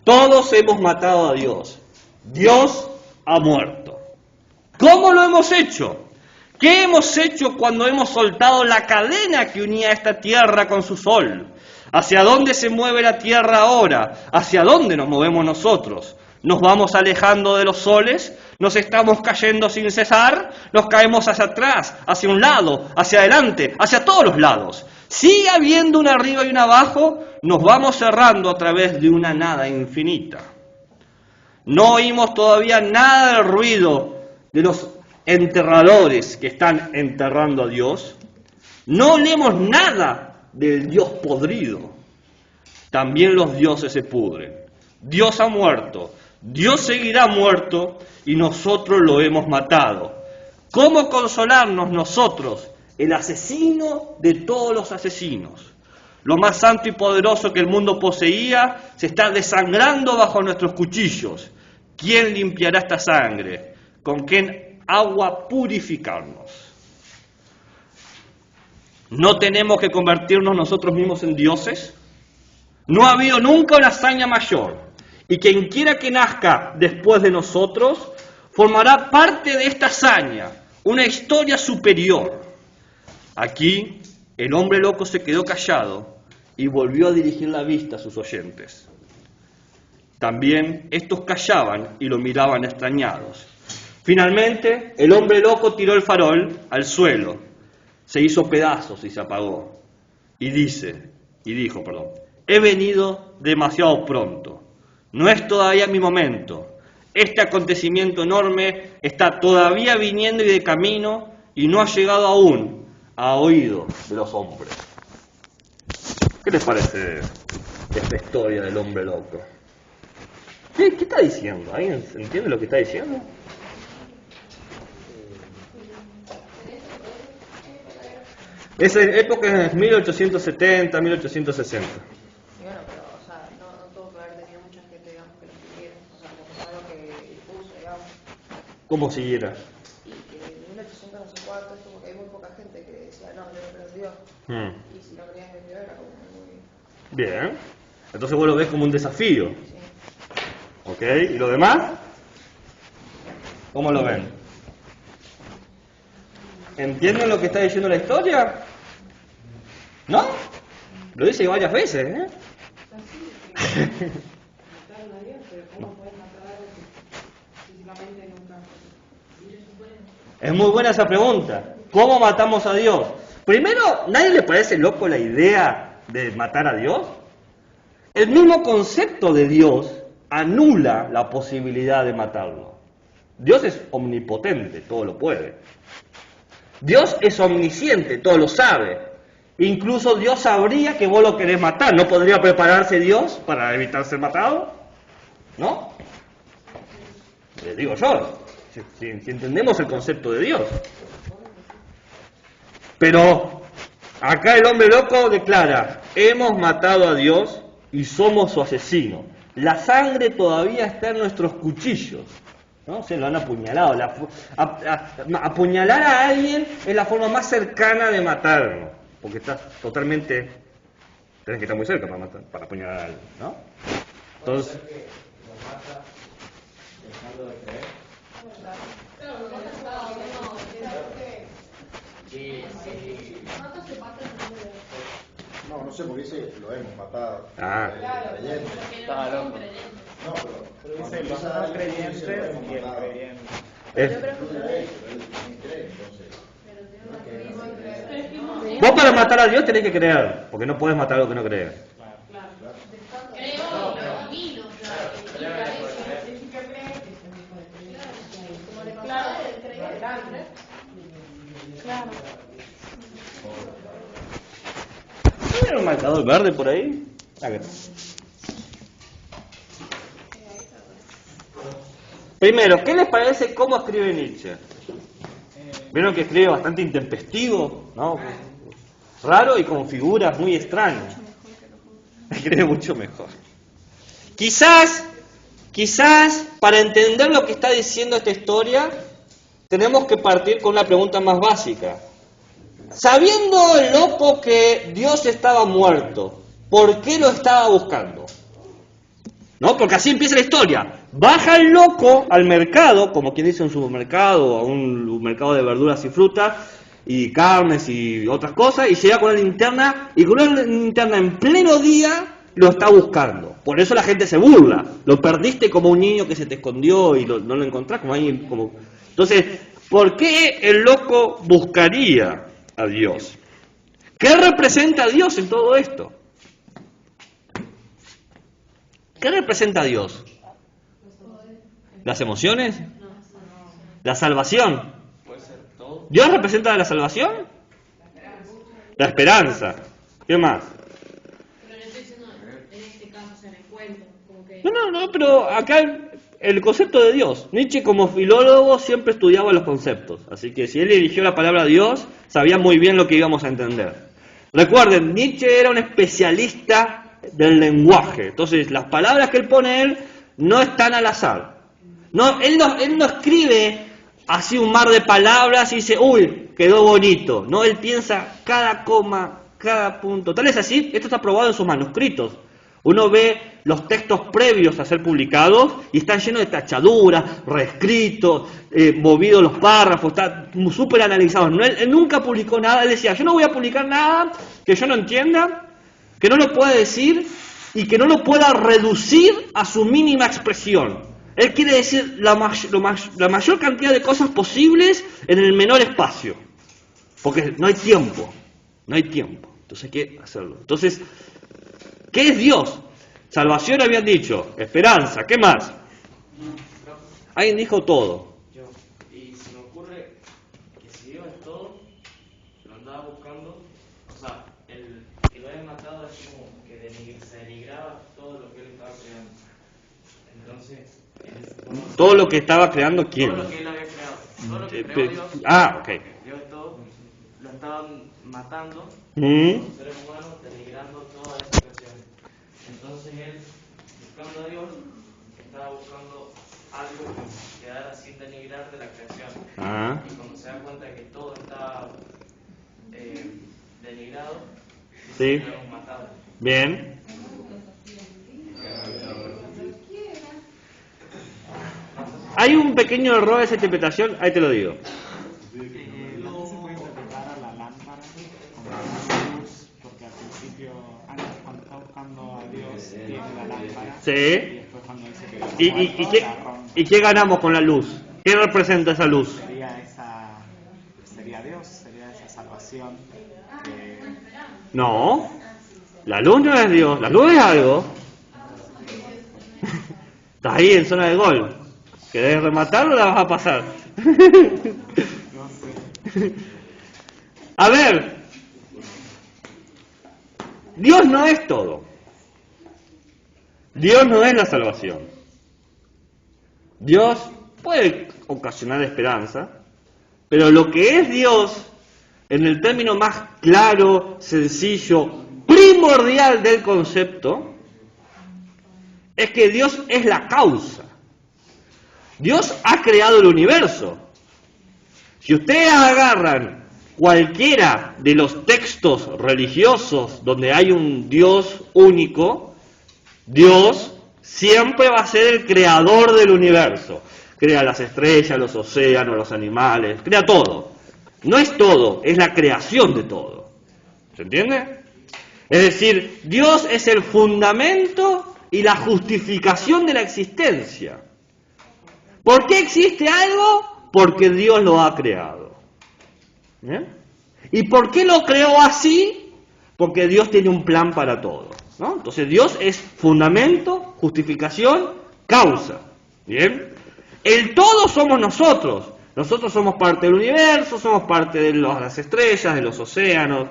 Speaker 8: Todos hemos matado a Dios. Dios ha muerto. ¿Cómo lo hemos hecho? ¿Qué hemos hecho cuando hemos soltado la cadena que unía esta tierra con su sol? ¿Hacia dónde se mueve la tierra ahora? ¿Hacia dónde nos movemos nosotros? ¿Nos vamos alejando de los soles? ¿Nos estamos cayendo sin cesar? ¿Nos caemos hacia atrás, hacia un lado, hacia adelante, hacia todos los lados? ¿Sigue habiendo un arriba y un abajo? Nos vamos cerrando a través de una nada infinita. No oímos todavía nada del ruido de los enterradores que están enterrando a Dios. No olemos nada del Dios podrido. También los dioses se pudren. Dios ha muerto, Dios seguirá muerto y nosotros lo hemos matado. ¿Cómo consolarnos nosotros, el asesino de todos los asesinos? Lo más santo y poderoso que el mundo poseía se está desangrando bajo nuestros cuchillos. ¿Quién limpiará esta sangre? ¿Con qué agua purificarnos? ¿No tenemos que convertirnos nosotros mismos en dioses? No ha habido nunca una hazaña mayor, y quien quiera que nazca después de nosotros formará parte de esta hazaña, una historia superior. Aquí el hombre loco se quedó callado y volvió a dirigir la vista a sus oyentes. También estos callaban y lo miraban extrañados. Finalmente, el hombre loco tiró el farol al suelo, se hizo pedazos y se apagó. Y dijo, he venido demasiado pronto. No es todavía mi momento. Este acontecimiento enorme está todavía viniendo y de camino y no ha llegado aún a oído de los hombres. ¿Qué les parece esta historia del hombre loco? ¿Qué está diciendo? ¿Alguien entiende lo que está diciendo? Esa época es 1870, 1860.
Speaker 6: Y bueno, pero, o sea, no tuvo que haber tenido mucha gente, digamos, que lo siguiera. O sea, como algo que impuso, digamos.
Speaker 8: ¿Cómo siguiera?
Speaker 6: Y que en 1800 no sé cuánto, es como que hay muy poca gente que decía, no, yo no creo en Dios. Y si no creías en Dios era como muy...
Speaker 8: Bien. Entonces vos lo ves como un desafío.
Speaker 6: Sí.
Speaker 8: ¿Ok? ¿Y lo demás? ¿Cómo lo ven? ¿Entienden lo que está diciendo la historia? ¿No? Lo dice varias veces, ¿eh? Es muy buena esa pregunta. ¿Cómo matamos a Dios? Primero, ¿nadie le parece loco la idea de matar a Dios? El mismo concepto de Dios anula la posibilidad de matarlo. Dios es omnipotente, todo lo puede. Dios es omnisciente, todo lo sabe. Incluso Dios sabría que vos lo querés matar. ¿No podría prepararse Dios para evitar ser matado? ¿No? Les digo yo, si entendemos el concepto de Dios. Pero acá el hombre loco declara, hemos matado a Dios y somos su asesino. La sangre todavía está en nuestros cuchillos. ¿No? Se lo han apuñalado. Apuñalar a alguien es la forma más cercana de matarlo, porque estás totalmente, tenés que estar muy cerca para apuñalar a alguien, ¿no? Entonces,
Speaker 2: No sé, porque dice lo hemos matado.
Speaker 8: Ah.
Speaker 3: Estaba loco.
Speaker 2: No, pero
Speaker 3: Dice los no creyentes y el creyente.
Speaker 8: Vos para matar a Dios tenés que creer, porque no podés matar algo que no crees. ¿Tiene un marcador verde por ahí? Acá. Primero, ¿qué les parece cómo escribe Nietzsche? Vieron que escribe bastante intempestivo, ¿no? raro y con figuras muy extrañas. Cree mucho mejor. Quizás, para entender lo que está diciendo esta historia, tenemos que partir con una pregunta más básica. Sabiendo el loco que Dios estaba muerto, ¿por qué lo estaba buscando? ¿No? Porque así empieza la historia. Baja el loco al mercado, como quien dice un supermercado, a un mercado de verduras y frutas, y carnes y otras cosas, y llega con una linterna, y con una linterna en pleno día lo está buscando. Por eso la gente se burla. Lo perdiste como un niño que se te escondió y no lo encontrás como alguien como... Entonces, ¿por qué el loco buscaría a Dios? ¿Qué representa a Dios en todo esto? ¿Qué representa a Dios? ¿Las emociones? ¿La salvación? ¿Dios representa la salvación? La esperanza. ¿Qué más?
Speaker 11: Pero no estoy diciendo en este caso, o sea, en el cuento, como que...
Speaker 8: No, pero acá el concepto de Dios. Nietzsche como filólogo siempre estudiaba los conceptos. Así que si él eligió la palabra Dios, sabía muy bien lo que íbamos a entender. Recuerden, Nietzsche era un especialista del lenguaje. Entonces, las palabras que él pone no están al azar. Él no escribe así un mar de palabras y dice, uy, quedó bonito. No, él piensa cada coma, cada punto. Tal es así, esto está probado en sus manuscritos. Uno ve los textos previos a ser publicados y están llenos de tachaduras, reescritos, movidos los párrafos, están súper analizados. Él nunca publicó nada, él decía, yo no voy a publicar nada que yo no entienda, que no lo pueda decir y que no lo pueda reducir a su mínima expresión. Él quiere decir la mayor cantidad de cosas posibles en el menor espacio. Porque no hay tiempo. Entonces hay que hacerlo. Entonces, ¿qué es Dios? Salvación habían dicho, esperanza, ¿qué más? Alguien dijo todo.
Speaker 3: Y se me ocurre que si Dios es todo, lo andaba buscando, o sea, el que lo hayan matado es como que se denigraba todo lo que él estaba creando. Entonces,
Speaker 8: Todo lo que estaba creando, ¿quién?
Speaker 3: todo lo que él había creado, todo lo que creó Dios,
Speaker 8: ok.
Speaker 3: Dios es todo, lo estaban matando, los seres humanos denigrando toda esa creación. Entonces él, buscando a Dios, estaba buscando algo que quedara sin denigrar de la creación. Y cuando se da cuenta que todo está denigrado,
Speaker 8: Sí.
Speaker 3: lo hemos matado.
Speaker 8: Bien. Hay un pequeño error de esa interpretación, ahí te lo digo.
Speaker 12: No se puede interpretar a la lámpara como una luz, porque al principio, antes cuando está buscando a Dios, tiene la lámpara.
Speaker 8: Sí.
Speaker 12: Y después cuando dice que Dios
Speaker 8: ¿Y qué ganamos con la luz? ¿Qué representa esa luz?
Speaker 12: sería Dios, sería esa salvación.
Speaker 8: No, la luz no es Dios, la luz es algo. Estás ahí en zona de gol. ¿Querés rematar o la vas a pasar?
Speaker 12: No sé.
Speaker 8: A ver, Dios no es todo. Dios no es la salvación. Dios puede ocasionar esperanza, pero lo que es Dios, en el término más claro, sencillo, primordial del concepto, es que Dios es la causa. Dios ha creado el universo. Si ustedes agarran cualquiera de los textos religiosos donde hay un Dios único, Dios siempre va a ser el creador del universo. Crea las estrellas, los océanos, los animales, crea todo. No es todo, es la creación de todo. ¿Se entiende? Es decir, Dios es el fundamento y la justificación de la existencia. ¿Por qué existe algo? Porque Dios lo ha creado. ¿Bien? ¿Y por qué lo creó así? Porque Dios tiene un plan para todo, ¿no? Entonces Dios es fundamento, justificación, causa. ¿Bien? El todo somos nosotros. Nosotros somos parte del universo, somos parte de las estrellas, de los océanos.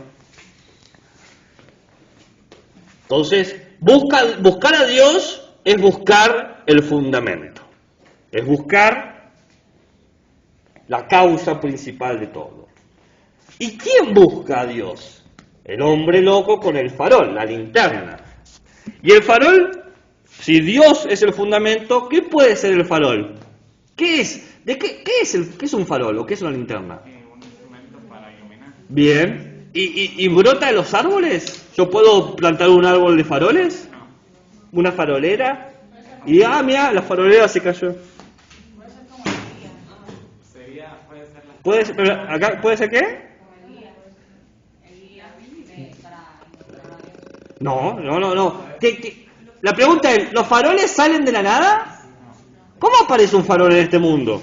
Speaker 8: Entonces, buscar a Dios es buscar el fundamento. Es buscar la causa principal de todo. ¿Y quién busca a Dios? El hombre loco con el farol, la linterna. Y el farol, si Dios es el fundamento, ¿qué puede ser el farol? ¿Qué es? ¿Qué es un farol o qué es una linterna?
Speaker 12: Un instrumento para iluminar.
Speaker 8: Bien. ¿Y brota de los árboles? ¿Yo puedo plantar un árbol de faroles?
Speaker 12: No.
Speaker 8: ¿Una farolera? Y mira, la farolera se cayó.
Speaker 12: Puede ser la...
Speaker 8: Pero acá, ¿puede ser qué? No. La pregunta es, ¿los faroles salen de la nada? ¿Cómo aparece un farol en este mundo?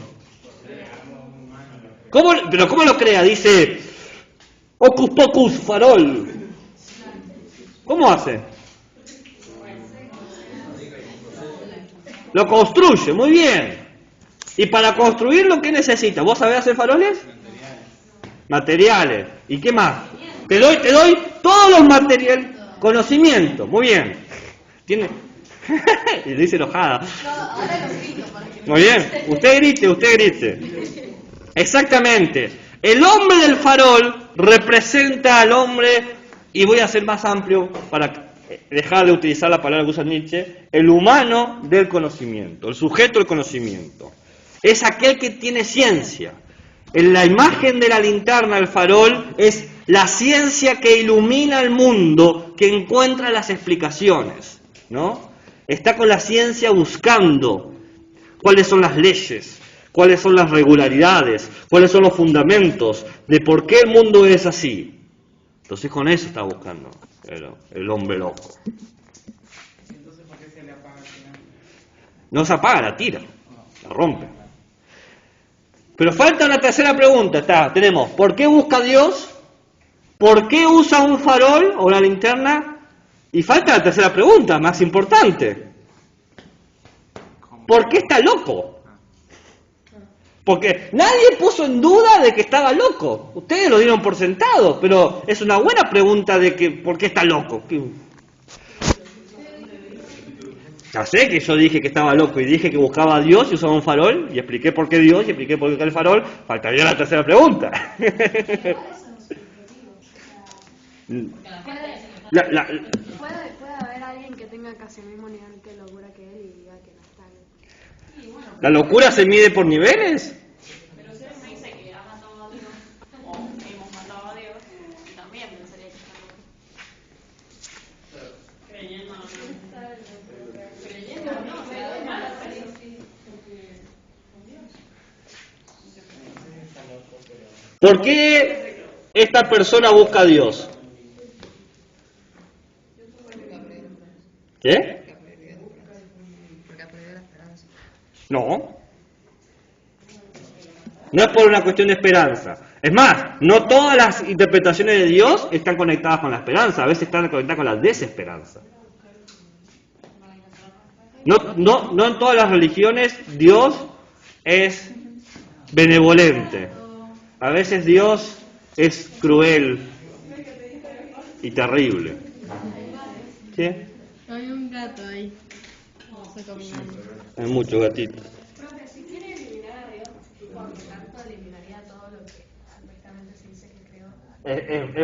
Speaker 8: ¿Pero cómo lo crea? Dice, Hocus Pocus, farol. ¿Cómo hace? Lo construye, muy bien. ¿Y para construirlo qué necesita? ¿Vos sabés hacer faroles? Materiales. ¿Y qué más? Te doy todos los materiales. Conocimiento, muy bien. Tiene... y le dice enojada. Muy bien, usted grite. Exactamente. El hombre del farol representa al hombre, y voy a ser más amplio para dejar de utilizar la palabra que usa Nietzsche, el humano del conocimiento, el sujeto del conocimiento. Es aquel que tiene ciencia. En la imagen de la linterna, el farol, es la ciencia que ilumina el mundo, que encuentra las explicaciones, ¿no? Está con la ciencia buscando cuáles son las leyes, cuáles son las regularidades, cuáles son los fundamentos de por qué el mundo es así. Entonces con eso está buscando el hombre loco.
Speaker 12: Entonces, ¿por qué se le apaga al final?
Speaker 8: No se apaga, la tira, la rompe. Pero falta una tercera pregunta. Tenemos, ¿por qué busca Dios? ¿Por qué usa un farol o una linterna? Y falta la tercera pregunta, más importante. ¿Por qué está loco? Porque nadie puso en duda de que estaba loco. Ustedes lo dieron por sentado, pero es una buena pregunta de que ¿por qué está loco? Ya sé que yo dije que estaba loco y dije que buscaba a Dios y usaba un farol y expliqué por qué Dios y expliqué por qué el farol. Faltaría la tercera pregunta.
Speaker 13: Puede haber alguien que tenga casi el mismo nivel de locura que él y diga que no está bien.
Speaker 8: ¿La locura se mide por niveles?
Speaker 11: Pero si él me dice que ha matado a Dios, o hemos matado a Dios, también pensaría que está loco. Creyendo no. Creyendo no, pero es malo,
Speaker 8: ¿Por qué esta persona busca a Dios? ¿Qué? No. No es por una cuestión de esperanza. Es más, no todas las interpretaciones de Dios están conectadas con la esperanza. A veces están conectadas con la desesperanza. No en todas las religiones Dios es benevolente. A veces Dios es cruel y terrible. ¿Qué?
Speaker 13: Hay un gato ahí. Está caminando.
Speaker 8: Hay muchos gatitos.
Speaker 11: Profe, si quiere eliminar a Dios, por lo tanto eliminaría todo lo que supuestamente se dice que creó.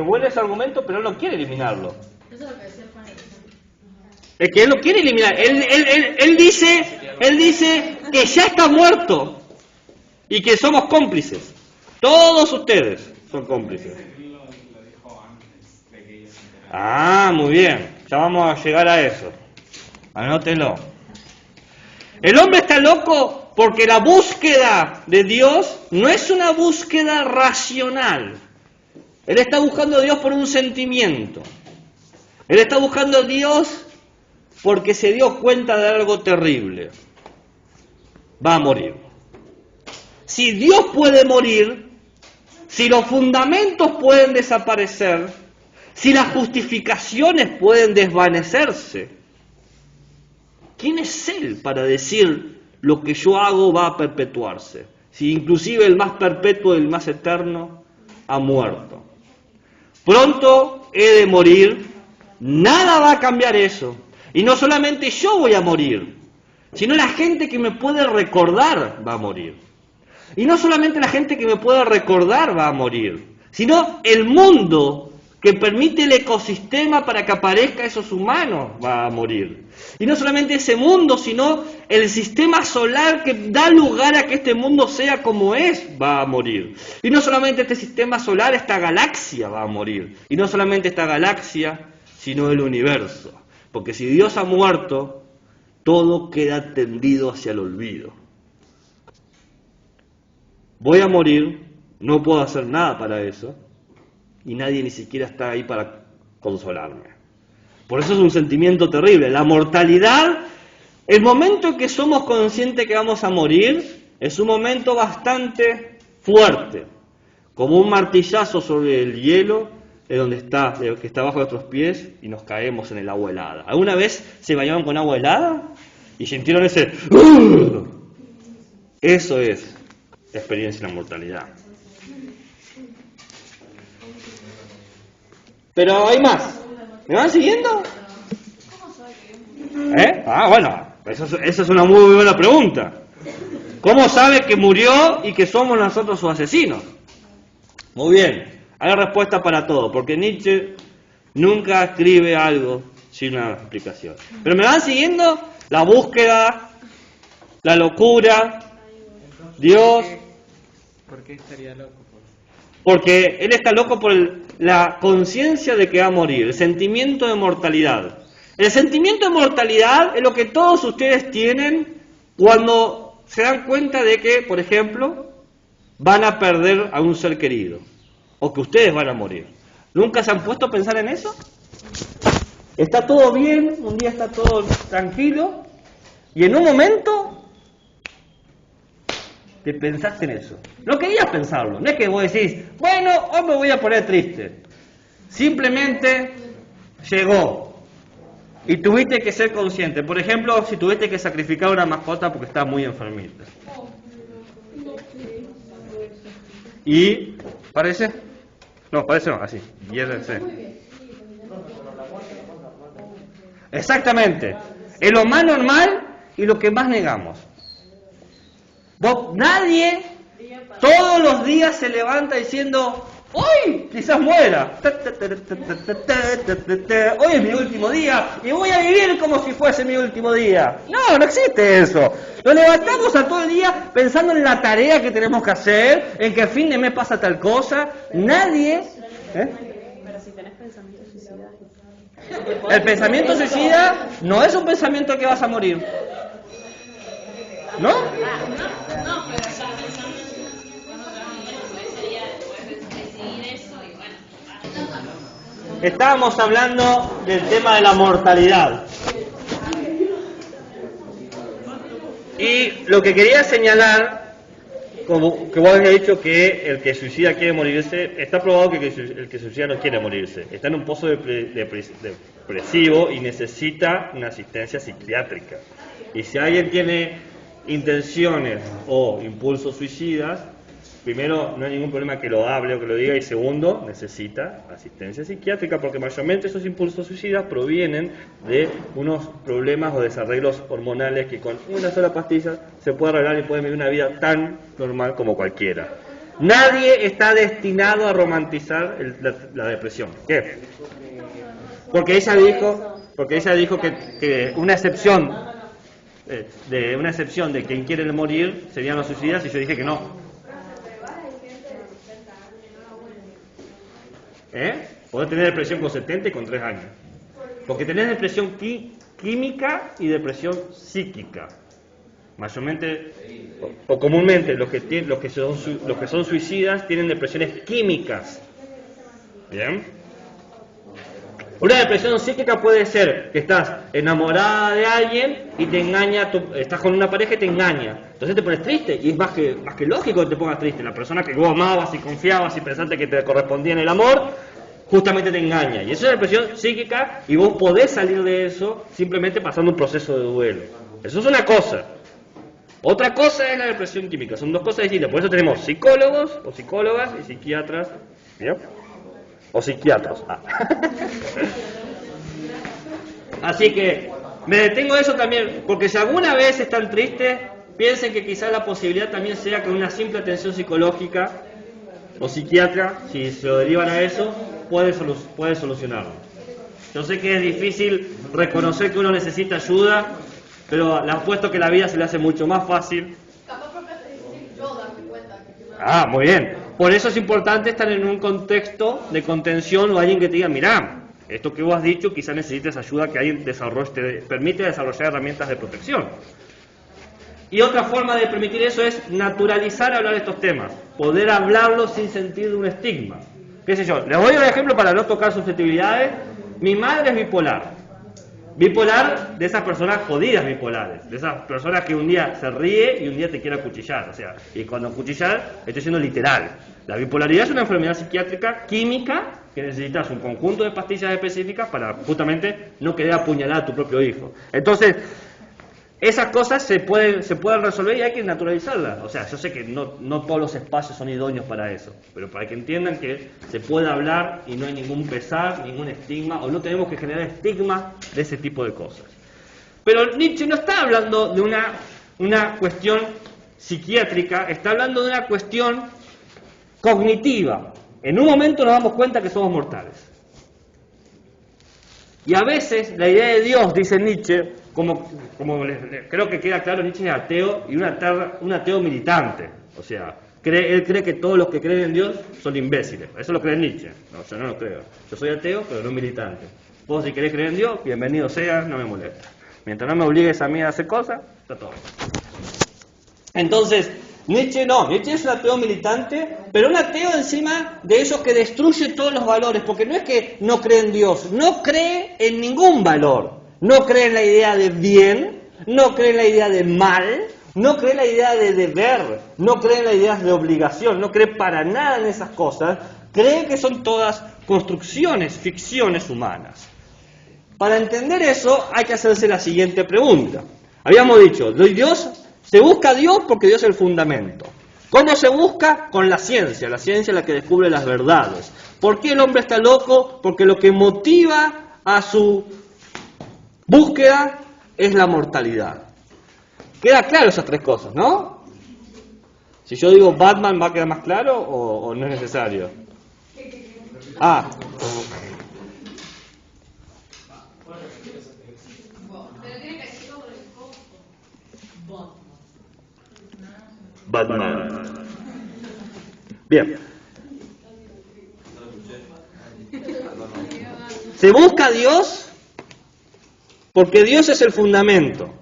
Speaker 8: Es bueno ese argumento, pero él no quiere eliminarlo.
Speaker 11: Eso es lo que decía Juan.
Speaker 8: Es que él lo quiere eliminar. Él dice que ya está muerto y que somos cómplices. Todos ustedes son cómplices. Muy bien. Ya vamos a llegar a eso. Anótelo. El hombre está loco porque la búsqueda de Dios no es una búsqueda racional. Él está buscando a Dios por un sentimiento. Él está buscando a Dios porque se dio cuenta de algo terrible. Va a morir. Si Dios puede morir, si los fundamentos pueden desaparecer, si las justificaciones pueden desvanecerse, ¿quién es Él para decir lo que yo hago va a perpetuarse? Si inclusive el más perpetuo y el más eterno ha muerto. Pronto he de morir, nada va a cambiar eso. Y no solamente yo voy a morir, sino la gente que me puede recordar va a morir. Y no solamente la gente que me puede recordar va a morir, sino el mundo que permite el ecosistema para que aparezca esos humanos, va a morir. Y no solamente ese mundo, sino el sistema solar que da lugar a que este mundo sea como es, va a morir. Y no solamente este sistema solar, esta galaxia va a morir. Y no solamente esta galaxia, sino el universo. Porque si Dios ha muerto, todo queda tendido hacia el olvido. Voy a morir, no puedo hacer nada para eso, y nadie ni siquiera está ahí para consolarme. Por eso es un sentimiento terrible. La mortalidad, el momento que somos conscientes que vamos a morir, es un momento bastante fuerte, como un martillazo sobre el hielo, que está bajo nuestros pies, y nos caemos en el agua helada. ¿Alguna vez se bañaron con agua helada? Y sintieron ese... Eso es experiencia en la mortalidad. Pero hay más. ¿Me van siguiendo? Bueno, esa es una muy buena pregunta. ¿Cómo sabe que murió y que somos nosotros sus asesinos? Muy bien, hay respuesta para todo, porque Nietzsche nunca escribe algo sin una explicación. Pero ¿me van siguiendo? La búsqueda, la locura, Dios.
Speaker 12: ¿Por qué estaría loco?
Speaker 8: Porque él está loco por la conciencia de que va a morir, el sentimiento de mortalidad. El sentimiento de mortalidad es lo que todos ustedes tienen cuando se dan cuenta de que, por ejemplo, van a perder a un ser querido, o que ustedes van a morir. ¿Nunca se han puesto a pensar en eso? Está todo bien, un día está todo tranquilo, y en un momento te pensaste en eso. No querías pensarlo, no es que vos decís, bueno, hoy me voy a poner triste. Simplemente llegó y tuviste que ser consciente. Por ejemplo, si tuviste que sacrificar una mascota porque estás muy enfermita. Y, ¿parece? No, parece no, así. Exactamente. Es lo más normal y lo que más negamos. Nadie todos los días se levanta diciendo, hoy quizás muera, hoy es mi último día y voy a vivir como si fuese mi último día. No existe eso. Nos levantamos a todo el día pensando en la tarea que tenemos que hacer, en que a fin de mes pasa tal cosa. Nadie...
Speaker 13: Pero si tenés pensamiento suicida...
Speaker 8: El pensamiento suicida no es un pensamiento que vas a morir. ¿No?
Speaker 11: No, pero ya pensando sería después decidir eso y bueno.
Speaker 8: Estábamos hablando del tema de la mortalidad. Y lo que quería señalar, como que vos habías dicho que el que suicida quiere morirse, está probado que el que suicida no quiere morirse. Está en un pozo depresivo y necesita una asistencia psiquiátrica. Y si alguien tiene intenciones o impulsos suicidas, primero, no hay ningún problema que lo hable o que lo diga, y segundo, necesita asistencia psiquiátrica, porque mayormente esos impulsos suicidas provienen de unos problemas o desarreglos hormonales que con una sola pastilla se puede arreglar y pueden vivir una vida tan normal como cualquiera. Nadie está destinado a romantizar la depresión. ¿Qué? Porque ella dijo que una excepción de quien quiere morir serían los suicidas, y yo dije que no. Podés tener depresión con 70 y con 3 años. Porque tenés depresión química y depresión psíquica. Mayormente o comúnmente los que son suicidas tienen depresiones químicas. ¿Bien? Una depresión psíquica puede ser que estás enamorada de alguien y te engaña, estás con una pareja y te engaña. Entonces te pones triste, y es más que lógico que te pongas triste. La persona que vos amabas y confiabas y pensaste que te correspondía en el amor, justamente te engaña. Y eso es depresión psíquica, y vos podés salir de eso simplemente pasando un proceso de duelo. Eso es una cosa. Otra cosa es la depresión química. Son dos cosas distintas. Por eso tenemos psicólogos o psicólogas y psiquiatras. ¿Bien? O psiquiatras. Así que me detengo a eso también, porque si alguna vez están tristes, piensen que quizás la posibilidad también sea que una simple atención psicológica o psiquiatra, si se lo derivan a eso, puede solucionarlo. Yo sé que es difícil reconocer que uno necesita ayuda, pero le apuesto que la vida se le hace mucho más fácil. Ah, muy bien. Por eso es importante estar en un contexto de contención o alguien que te diga, mirá, esto que vos has dicho, quizás necesites ayuda, que alguien te permite desarrollar herramientas de protección. Y otra forma de permitir eso es naturalizar hablar de estos temas, poder hablarlo sin sentir un estigma. ¿Qué sé yo? Les voy a dar un ejemplo para no tocar susceptibilidades. Mi madre es bipolar. Bipolar de esas personas jodidas bipolares, de esas personas que un día se ríe y un día te quiere acuchillar. O sea, y cuando acuchillar estoy siendo literal. La bipolaridad es una enfermedad psiquiátrica química que necesitas un conjunto de pastillas específicas para justamente no querer apuñalar a tu propio hijo. Entonces, esas cosas se pueden resolver y hay que naturalizarlas. O sea, yo sé que no todos los espacios son idóneos para eso, pero para que entiendan que se puede hablar y no hay ningún pesar, ningún estigma, o no tenemos que generar estigma de ese tipo de cosas. Pero Nietzsche no está hablando de una cuestión psiquiátrica, está hablando de una cuestión cognitiva. En un momento nos damos cuenta que somos mortales. Y a veces la idea de Dios, dice Nietzsche, como creo que queda claro, Nietzsche es ateo y un ateo militante. O sea, él cree que todos los que creen en Dios son imbéciles. Eso lo cree Nietzsche. No, yo no lo creo. Yo soy ateo, pero no militante. Vos si querés creer en Dios, bienvenido sea, no me molesta. Mientras no me obligues a mí a hacer cosas, está todo. Entonces, Nietzsche es un ateo militante, pero un ateo encima de esos que destruye todos los valores, porque no es que no cree en Dios, no cree en ningún valor. No cree en la idea de bien, no cree en la idea de mal, no cree en la idea de deber, no cree en la idea de obligación, no cree para nada en esas cosas, cree que son todas construcciones, ficciones humanas. Para entender eso hay que hacerse la siguiente pregunta. Habíamos dicho, se busca a Dios porque Dios es el fundamento. ¿Cómo se busca? Con la ciencia es la que descubre las verdades. ¿Por qué el hombre está loco? Porque lo que motiva a su búsqueda es la mortalidad. Queda claro esas tres cosas, ¿no? Si yo digo Batman, ¿va a quedar más claro o no es necesario? Ah. Batman. Bien. Se busca a Dios porque Dios es el fundamento.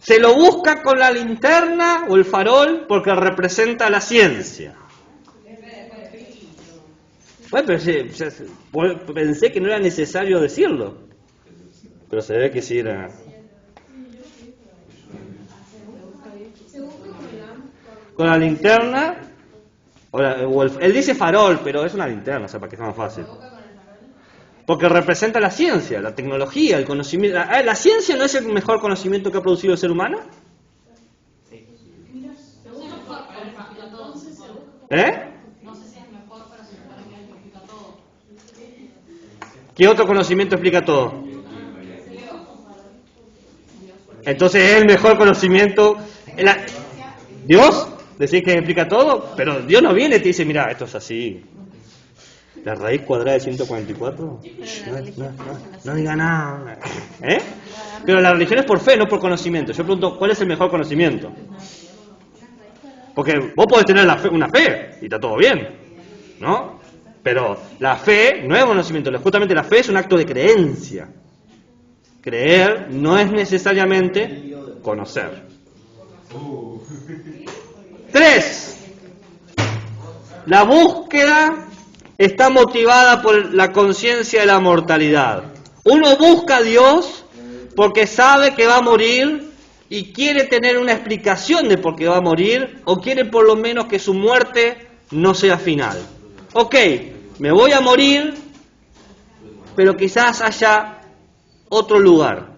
Speaker 8: Se lo busca con la linterna o el farol porque representa la ciencia. Bueno, pero pensé que no era necesario decirlo. Pero se ve que sí era. Con la linterna, él dice farol, pero es una linterna, o sea, para que sea más fácil. Porque representa la ciencia, la tecnología, el conocimiento. ¿La ciencia no es el mejor conocimiento que ha producido el ser humano? ¿Eh? ¿Qué otro conocimiento explica todo? Entonces es el mejor conocimiento. ¿Dios? ¿Decís que explica todo? Pero Dios no viene y te dice, mira, esto es así. La raíz cuadrada de 144. No diga nada. ¿Eh? Pero la religión es por fe, no por conocimiento. Yo pregunto, ¿cuál es el mejor conocimiento? Porque vos podés tener una fe y está todo bien, ¿no? Pero la fe no es conocimiento. Justamente la fe es un acto de creencia. Creer no es necesariamente conocer. 3. La búsqueda está motivada por la conciencia de la mortalidad. Uno busca a Dios porque sabe que va a morir y quiere tener una explicación de por qué va a morir, o quiere por lo menos que su muerte no sea final. Ok, me voy a morir, pero quizás haya otro lugar.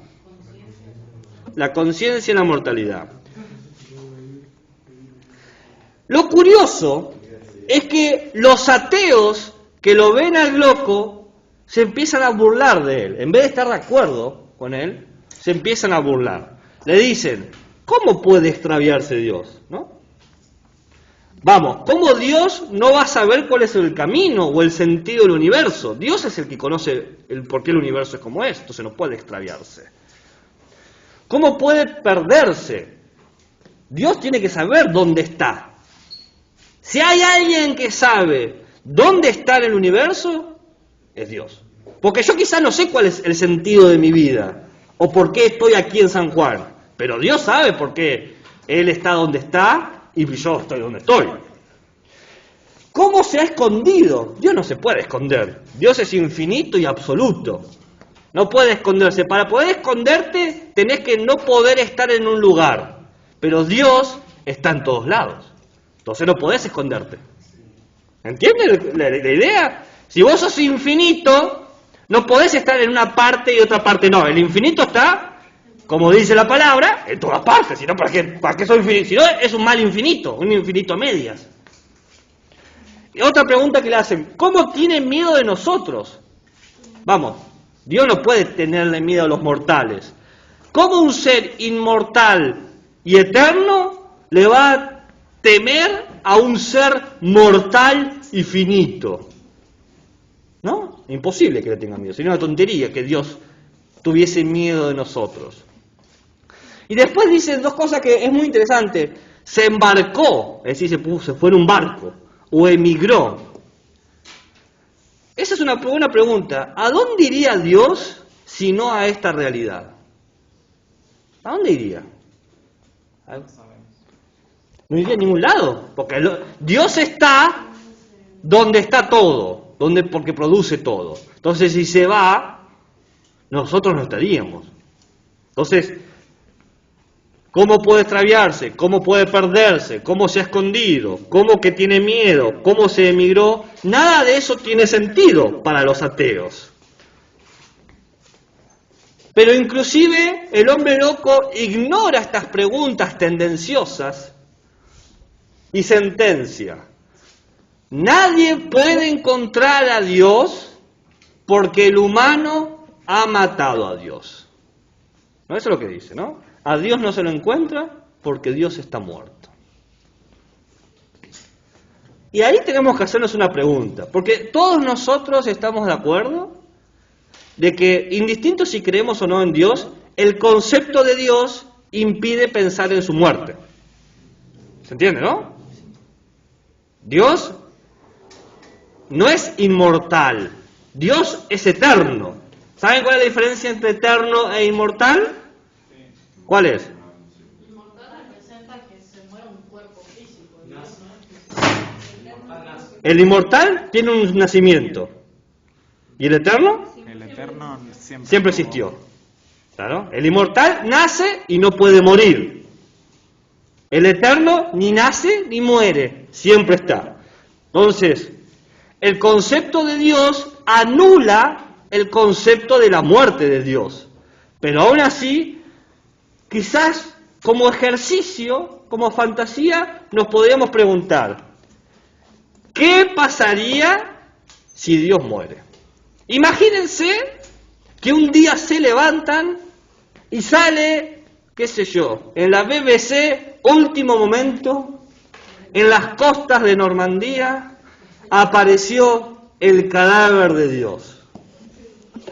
Speaker 8: La conciencia de la mortalidad. Lo curioso es que los ateos que lo ven al loco se empiezan a burlar de él. En vez de estar de acuerdo con él, se empiezan a burlar. Le dicen, ¿cómo puede extraviarse Dios? ¿No? Vamos, ¿cómo Dios no va a saber cuál es el camino o el sentido del universo? Dios es el que conoce el por qué el universo es como es, entonces no puede extraviarse. ¿Cómo puede perderse? Dios tiene que saber dónde está. Si hay alguien que sabe dónde está en el universo, es Dios. Porque yo quizás no sé cuál es el sentido de mi vida, o por qué estoy aquí en San Juan, pero Dios sabe por qué Él está donde está y yo estoy donde estoy. ¿Cómo se ha escondido? Dios no se puede esconder. Dios es infinito y absoluto. No puede esconderse. Para poder esconderte tenés que no poder estar en un lugar. Pero Dios está en todos lados. Entonces no podés esconderte. ¿Entiendes la idea? Si vos sos infinito, no podés estar en una parte y otra parte no. El infinito está, como dice la palabra, en todas partes. Si no, ¿para qué soy infinito? Si no, es un mal infinito, un infinito a medias. Y otra pregunta que le hacen, ¿cómo tienen miedo de nosotros? Vamos, Dios no puede tenerle miedo a los mortales. ¿Cómo un ser inmortal y eterno le va a temer a un ser mortal y finito? ¿No? Imposible que le tenga miedo. Sería una tontería que Dios tuviese miedo de nosotros. Y después dicen dos cosas que es muy interesante. Se embarcó, es decir, se fue en un barco, o emigró. Esa es una buena pregunta. ¿A dónde iría Dios si no a esta realidad? ¿A dónde iría? No iría a ningún lado, porque Dios está donde está todo, porque produce todo. Entonces, si se va, nosotros no estaríamos. Entonces, ¿cómo puede extraviarse? ¿Cómo puede perderse? ¿Cómo se ha escondido? ¿Cómo que tiene miedo? ¿Cómo se emigró? Nada de eso tiene sentido para los ateos. Pero inclusive el hombre loco ignora estas preguntas tendenciosas y sentencia: nadie puede encontrar a Dios porque el humano ha matado a Dios. ¿No? Eso es lo que dice, ¿no? A Dios no se lo encuentra porque Dios está muerto. Y ahí tenemos que hacernos una pregunta, porque todos nosotros estamos de acuerdo de que, indistinto si creemos o no en Dios, el concepto de Dios impide pensar en su muerte. ¿Se entiende, no? Dios no es inmortal, Dios es eterno. ¿Saben cuál es la diferencia entre eterno e inmortal? ¿Cuál es?
Speaker 11: Inmortal representa que se muere un cuerpo físico.
Speaker 8: El inmortal tiene un nacimiento. ¿Y el eterno?
Speaker 12: El eterno
Speaker 8: siempre existió. ¿Claro? El inmortal nace y no puede morir. El eterno ni nace ni muere, siempre está. Entonces, el concepto de Dios anula el concepto de la muerte de Dios. Pero aún así, quizás como ejercicio, como fantasía, nos podríamos preguntar: ¿qué pasaría si Dios muere? Imagínense que un día se levantan y sale, qué sé yo, en la BBC, Último Momento, en las costas de Normandía, apareció el cadáver de Dios.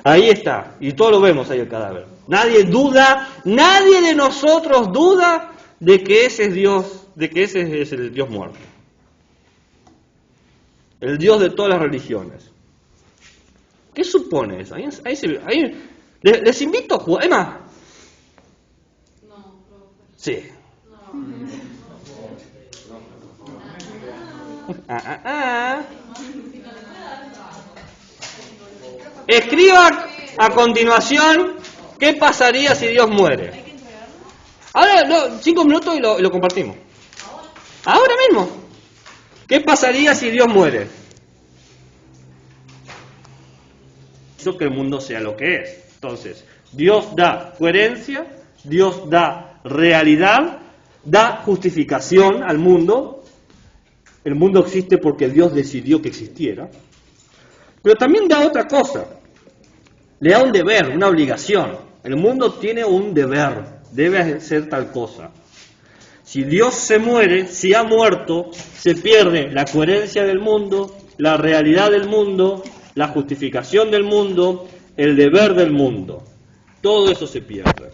Speaker 8: Ahí está, y todos lo vemos ahí el cadáver. Nadie duda, nadie de nosotros duda de que ese es Dios, de que ese es el Dios muerto. El Dios de todas las religiones. ¿Qué supone eso? Les invito a jugar. Emma.
Speaker 11: No, profe.
Speaker 8: Sí. Escriba a continuación qué pasaría si Dios muere. Ahora, 5 minutos y lo compartimos. Ahora mismo. ¿Qué pasaría si Dios muere? Hizo que el mundo sea lo que es. Entonces, Dios da coherencia, Dios da realidad, da justificación al mundo. El mundo existe porque Dios decidió que existiera. Pero también da otra cosa. Le da un deber, una obligación. El mundo tiene un deber, debe hacer tal cosa. Si Dios se muere, si ha muerto, se pierde la coherencia del mundo, la realidad del mundo, la justificación del mundo, el deber del mundo. Todo eso se pierde.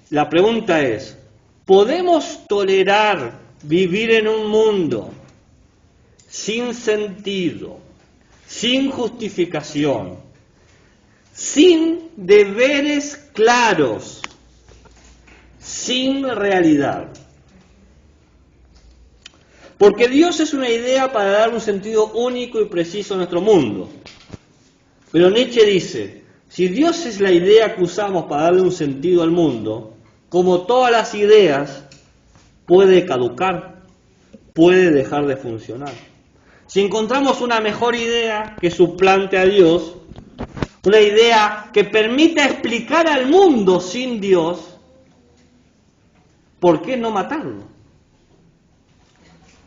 Speaker 8: La pregunta es, ¿podemos tolerar vivir en un mundo sin sentido, sin justificación, sin deberes claros, sin realidad? Porque Dios es una idea para dar un sentido único y preciso a nuestro mundo. Pero Nietzsche dice, si Dios es la idea que usamos para darle un sentido al mundo, como todas las ideas, puede caducar, puede dejar de funcionar. Si encontramos una mejor idea que suplante a Dios, una idea que permita explicar al mundo sin Dios, ¿por qué no matarlo?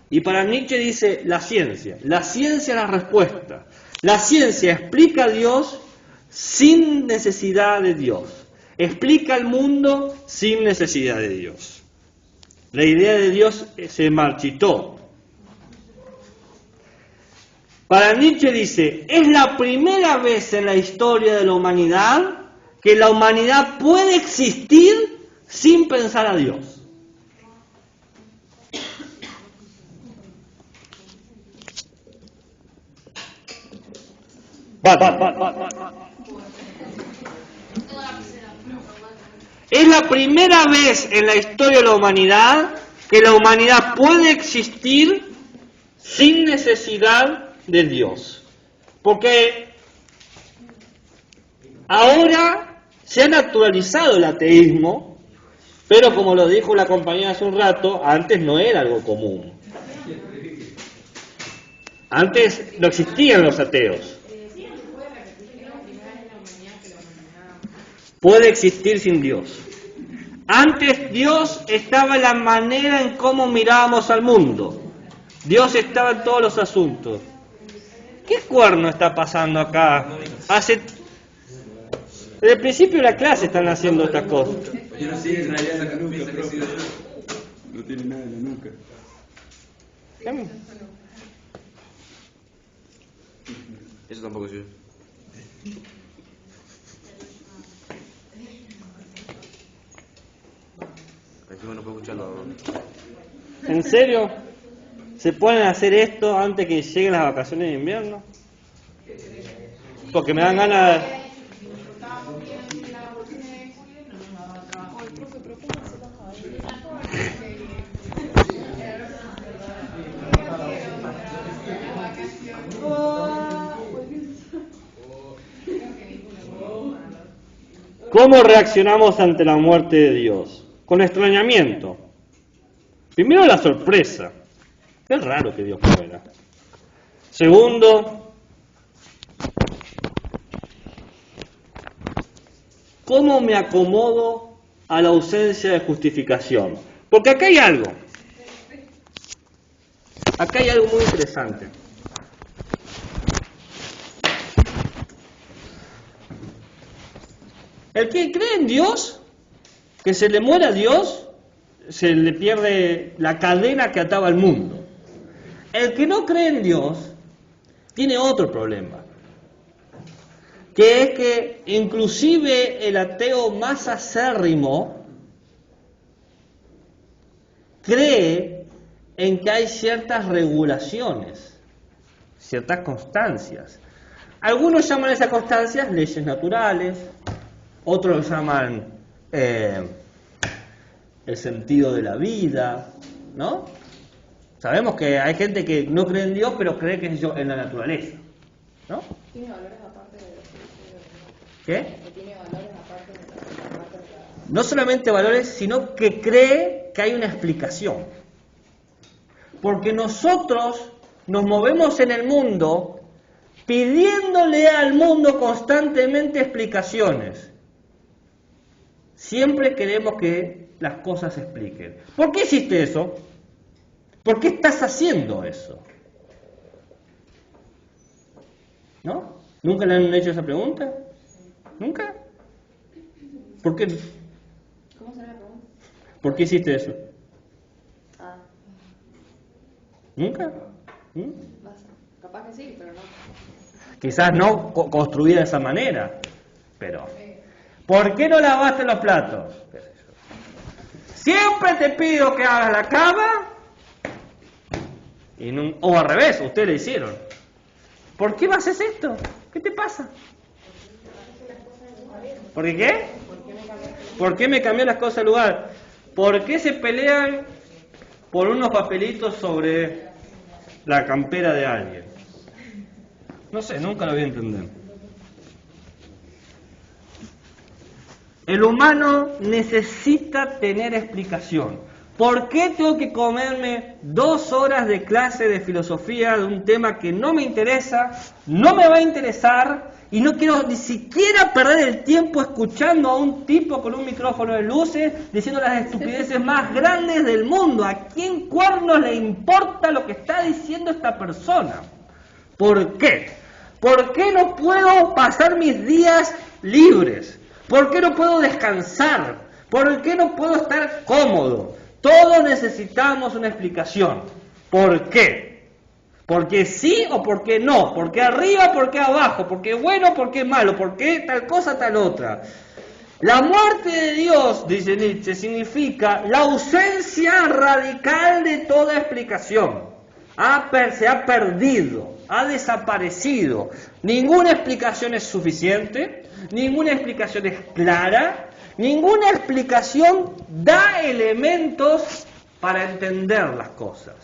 Speaker 8: Y para Nietzsche dice la ciencia es la respuesta. La ciencia explica a Dios sin necesidad de Dios. Explica al mundo sin necesidad de Dios. La idea de Dios se marchitó. Para Nietzsche dice, es la primera vez en la historia de la humanidad que la humanidad puede existir sin pensar a Dios. Es la primera vez en la historia de la humanidad que la humanidad puede existir sin necesidad de Dios. Porque ahora se ha naturalizado el ateísmo, pero como lo dijo la compañera hace un rato, antes no era algo común. Antes no existían los ateos. Puede existir sin Dios. Antes Dios estaba en la manera en cómo mirábamos al mundo. Dios estaba en todos los asuntos. ¿Qué cuerno está pasando acá? Desde el principio de la clase están haciendo estas cosas.
Speaker 2: Yo no sé, en realidad la nuca, no tiene nada en la nuca. Eso tampoco sirve. Aquí no puedo escucharlo.
Speaker 8: ¿En serio? ¿Se pueden hacer esto antes que lleguen las vacaciones de invierno? Porque me dan ganas de... ¿Cómo reaccionamos ante la muerte de Dios? Con extrañamiento. Primero, la sorpresa. Es raro que Dios muera. Segundo, ¿cómo me acomodo a la ausencia de justificación? Porque acá hay algo. Acá hay algo muy interesante. El que cree en Dios, que se le muera a Dios, se le pierde la cadena que ataba al mundo. El que no cree en Dios tiene otro problema, que es que inclusive el ateo más acérrimo cree en que hay ciertas regulaciones, ciertas constancias. Algunos llaman a esas constancias leyes naturales, otros lo llaman el sentido de la vida, ¿no? Sabemos que hay gente que no cree en Dios, pero cree que es en la naturaleza, ¿no?
Speaker 6: ¿Tiene valores aparte de los
Speaker 8: ¿Qué?
Speaker 6: que tiene valores aparte de la...
Speaker 8: No solamente valores, sino que cree que hay una explicación. Porque nosotros nos movemos en el mundo pidiéndole al mundo constantemente explicaciones. Siempre queremos que las cosas se expliquen. ¿Por qué hiciste eso? ¿Por qué estás haciendo eso? ¿No? ¿Nunca le han hecho esa pregunta? ¿Nunca? ¿Por qué?
Speaker 1: ¿Cómo será la pregunta?
Speaker 8: ¿Por qué hiciste eso?
Speaker 1: Ah,
Speaker 8: ¿Nunca?
Speaker 1: capaz que sí, pero no.
Speaker 8: Quizás no construida de esa manera, pero ¿por qué no lavaste los platos? Siempre te pido que hagas la cama y no, o al revés, ustedes lo hicieron. ¿Por qué haces esto? ¿Qué te pasa? ¿Por qué? ¿Por qué me cambié las cosas de lugar? ¿Por qué se pelean por unos papelitos sobre la campera de alguien? No sé, nunca lo voy a entender. El humano necesita tener explicación. ¿Por qué tengo que comerme 2 horas de clase de filosofía de un tema que no me interesa, no me va a interesar y no quiero ni siquiera perder el tiempo escuchando a un tipo con un micrófono de luces diciendo las estupideces más grandes del mundo? ¿A quién cuernos le importa lo que está diciendo esta persona? ¿Por qué? ¿Por qué no puedo pasar mis días libres? ¿Por qué no puedo descansar? ¿Por qué no puedo estar cómodo? Todos necesitamos una explicación. ¿Por qué? ¿Por qué sí o por qué no? ¿Por qué arriba, por qué abajo? ¿Por qué bueno, por qué malo? ¿Por qué tal cosa, tal otra? La muerte de Dios, dice Nietzsche, significa la ausencia radical de toda explicación. Se ha perdido, ha desaparecido. Ninguna explicación es suficiente, ninguna explicación es clara, ninguna explicación da elementos para entender las cosas.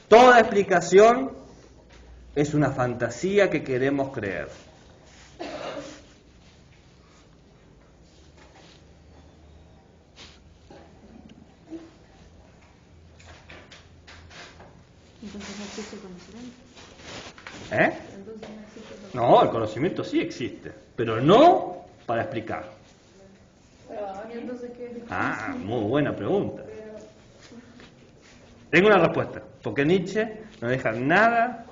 Speaker 8: Toda explicación es una fantasía que queremos creer.
Speaker 13: Entonces no existe conocimiento.
Speaker 8: Entonces no existe conocimiento. No, el conocimiento sí existe, pero no para explicar.
Speaker 13: Entonces, ¿qué?
Speaker 8: Muy buena pregunta. Tengo una respuesta, porque Nietzsche no deja nada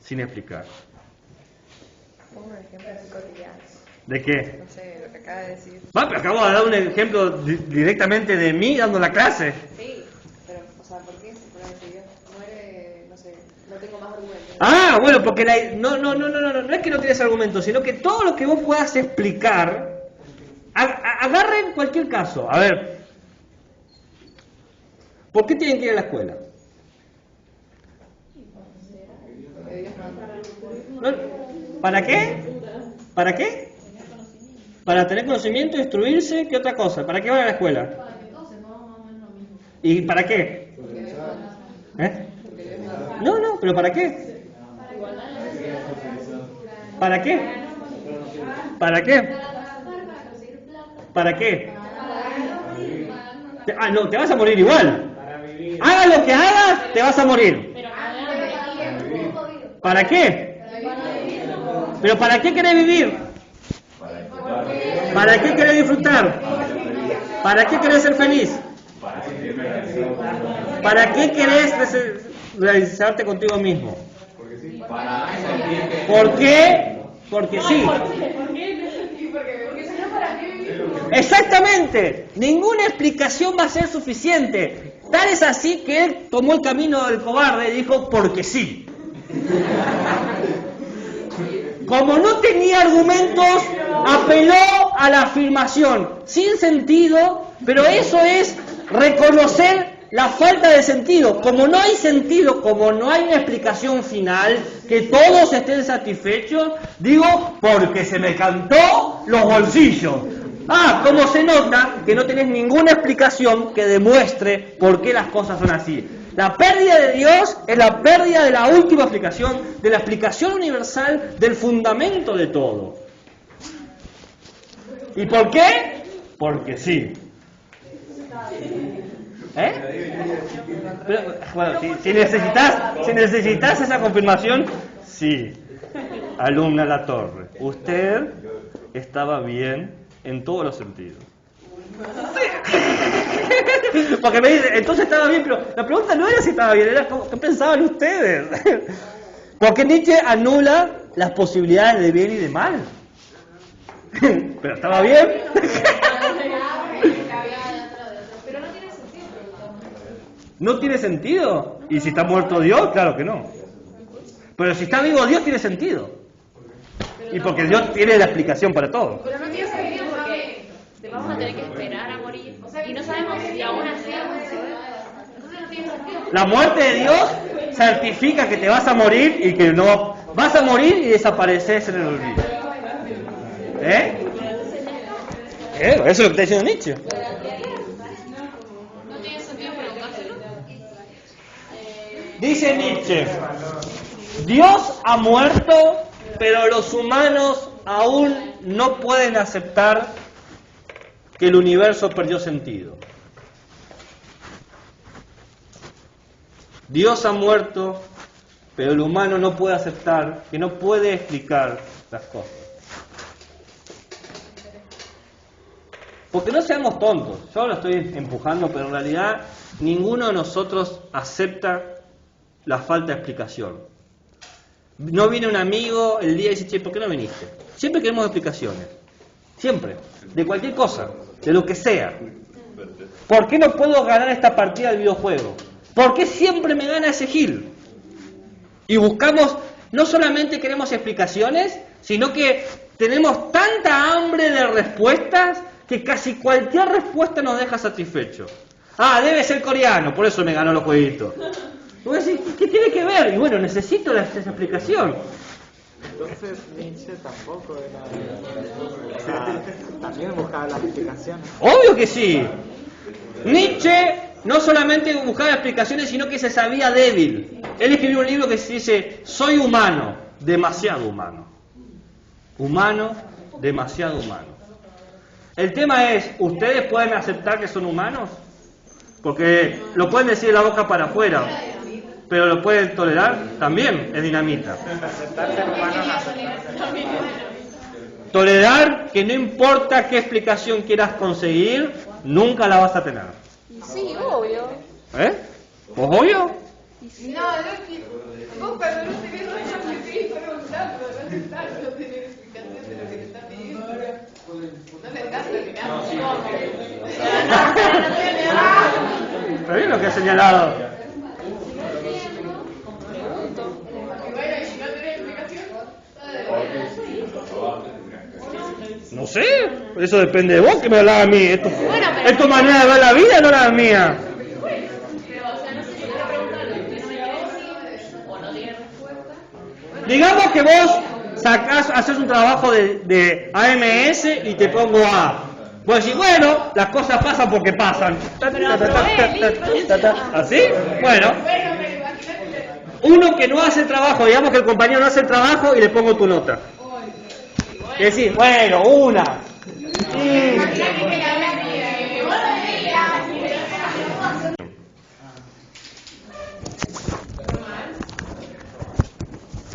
Speaker 8: sin explicar.
Speaker 6: Pongo un ejemplo así cotidiano.
Speaker 8: ¿De qué?
Speaker 6: No sé, lo que acaba de decir.
Speaker 8: Pero acabo de dar un ejemplo directamente de mí dando la clase.
Speaker 6: Sí, pero, o sea, ¿por qué? Porque si Dios muere, no sé, no tengo más argumentos.
Speaker 8: Bueno, porque no es que no tienes argumentos, sino que todo lo que vos puedas explicar, agarren cualquier caso. A ver, ¿por qué tienen que ir a la escuela? ¿Para qué? ¿Para qué? Para tener conocimiento, instruirse, ¿qué otra cosa? ¿Para qué van a la escuela? ¿Y para qué? No, pero ¿para qué? ¿Para qué? ¿Para qué? ¿Para qué? No, te vas a morir igual. Haga lo que hagas, te vas a morir. ¿Para qué? ¿Pero para qué querés vivir? ¿Para qué querés disfrutar? ¿Para qué querés ser feliz? ¿Para qué querés realizarte contigo mismo? ¿Por qué? Porque sí. Exactamente. Ninguna explicación va a ser suficiente. Tal es así que él tomó el camino del cobarde y dijo, porque sí. Como no tenía argumentos, apeló a la afirmación, sin sentido, pero eso es reconocer la falta de sentido. Como no hay sentido, como no hay una explicación final, que todos estén satisfechos, digo, porque se me cantó los bolsillos. Como se nota que no tenés ninguna explicación que demuestre por qué las cosas son así. La pérdida de Dios es la pérdida de la última explicación, de la explicación universal, del fundamento de todo. ¿Y por qué? Porque sí. Pero, bueno, si necesitas esa confirmación, sí. Alumna La Torre, usted estaba bien en todos los sentidos. Porque me dice, entonces estaba bien, pero la pregunta no era si estaba bien, era qué pensaban ustedes. Porque Nietzsche anula las posibilidades de bien y de mal. Pero estaba bien.
Speaker 6: Pero no tiene sentido.
Speaker 8: ¿No tiene sentido? ¿Y si está muerto Dios? Claro que no. Pero si está vivo Dios tiene sentido. Y porque Dios tiene la explicación para todo.
Speaker 6: Pero no tiene sentido porque vamos a tener que esperar a morir. Y no sabemos si aún así vamos a saber. Entonces no tiene sentido.
Speaker 8: La muerte de Dios certifica que te vas a morir y que no vas a morir y desapareces en el olvido. Eso es lo que está diciendo Nietzsche.
Speaker 6: No tiene sentido preguntárselo.
Speaker 8: Dice Nietzsche, Dios ha muerto, pero los humanos aún no pueden aceptar que el universo perdió sentido. Dios ha muerto, pero el humano no puede aceptar, que no puede explicar las cosas. Porque no seamos tontos, yo lo estoy empujando, pero en realidad ninguno de nosotros acepta la falta de explicación. No viene un amigo el día y dice, che, ¿por qué no viniste? Siempre queremos explicaciones, siempre, de cualquier cosa, de lo que sea. ¿Por qué no puedo ganar esta partida del videojuego? ¿Por qué siempre me gana ese Gil? Y buscamos, no solamente queremos explicaciones, sino que tenemos tanta hambre de respuestas que casi cualquier respuesta nos deja satisfechos. Ah, debe ser coreano, por eso me ganó los jueguitos. Voy a decir, ¿qué tiene que ver? Y bueno, necesito esa explicación.
Speaker 12: Entonces Nietzsche tampoco era... O sea, también buscaba las explicaciones.
Speaker 8: Obvio que sí. Nietzsche no solamente buscaba explicaciones, sino que se sabía débil. Él escribió un libro que se dice, soy humano, demasiado humano. Humano, demasiado humano. El tema es, ¿ustedes pueden aceptar que son humanos? Porque lo pueden decir de la boca para afuera, pero lo pueden tolerar, también es dinamita. Tolerar que no importa qué explicación quieras conseguir, nunca la vas a tener.
Speaker 6: Sí, obvio.
Speaker 8: ¿Vos obvio?
Speaker 6: No, vos cuando no tenés razón me seguís preguntando, no aceptás no tener explicación de lo que te está pidiendo. No le das lo que me haces
Speaker 8: Pero bien lo que ha señalado. No sé, eso depende de vos que me hablaba a mí. ¿Es tu manera de ver la vida, no la mía? Digamos que vos haces un trabajo de AMS y te pongo A. Vos decís, bueno, las cosas pasan porque pasan. ¿Así? Bueno. Uno que no hace el trabajo, digamos que el compañero no hace el trabajo y le pongo tu nota. Y decís, bueno, una.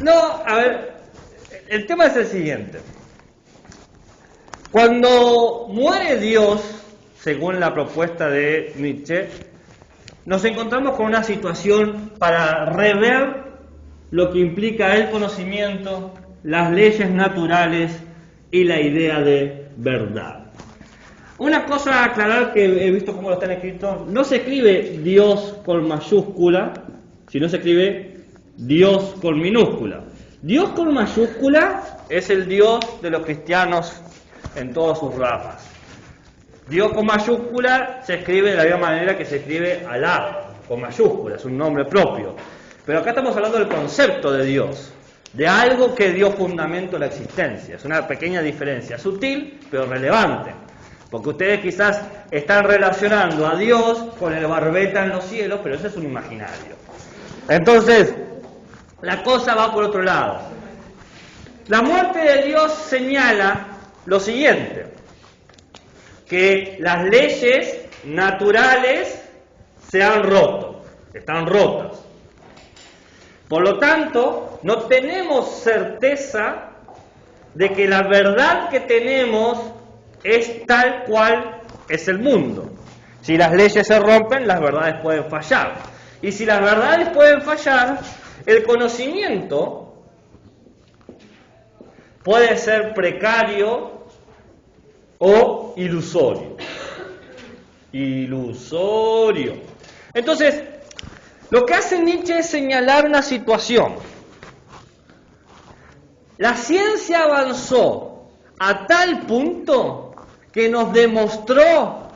Speaker 8: No, a ver, el tema es el siguiente. Cuando muere Dios, según la propuesta de Nietzsche, nos encontramos con una situación para rever lo que implica el conocimiento, las leyes naturales y la idea de verdad. Una cosa a aclarar que he visto cómo lo están escritos, no se escribe Dios con mayúscula, sino se escribe Dios con minúscula. Dios con mayúscula es el Dios de los cristianos en todas sus ramas. Dios con mayúscula se escribe de la misma manera que se escribe Alá con mayúscula, es un nombre propio. Pero acá estamos hablando del concepto de Dios, de algo que dio fundamento a la existencia. Es una pequeña diferencia, sutil pero relevante. Porque ustedes quizás están relacionando a Dios con el barbeta en los cielos, pero ese es un imaginario. Entonces, la cosa va por otro lado. La muerte de Dios señala lo siguiente, que las leyes naturales se han roto, están rotas. Por lo tanto, no tenemos certeza de que la verdad que tenemos es tal cual es el mundo. Si las leyes se rompen, las verdades pueden fallar. Y si las verdades pueden fallar, el conocimiento puede ser precario o ilusorio. Ilusorio. Entonces, lo que hace Nietzsche es señalar una situación. La ciencia avanzó a tal punto que nos demostró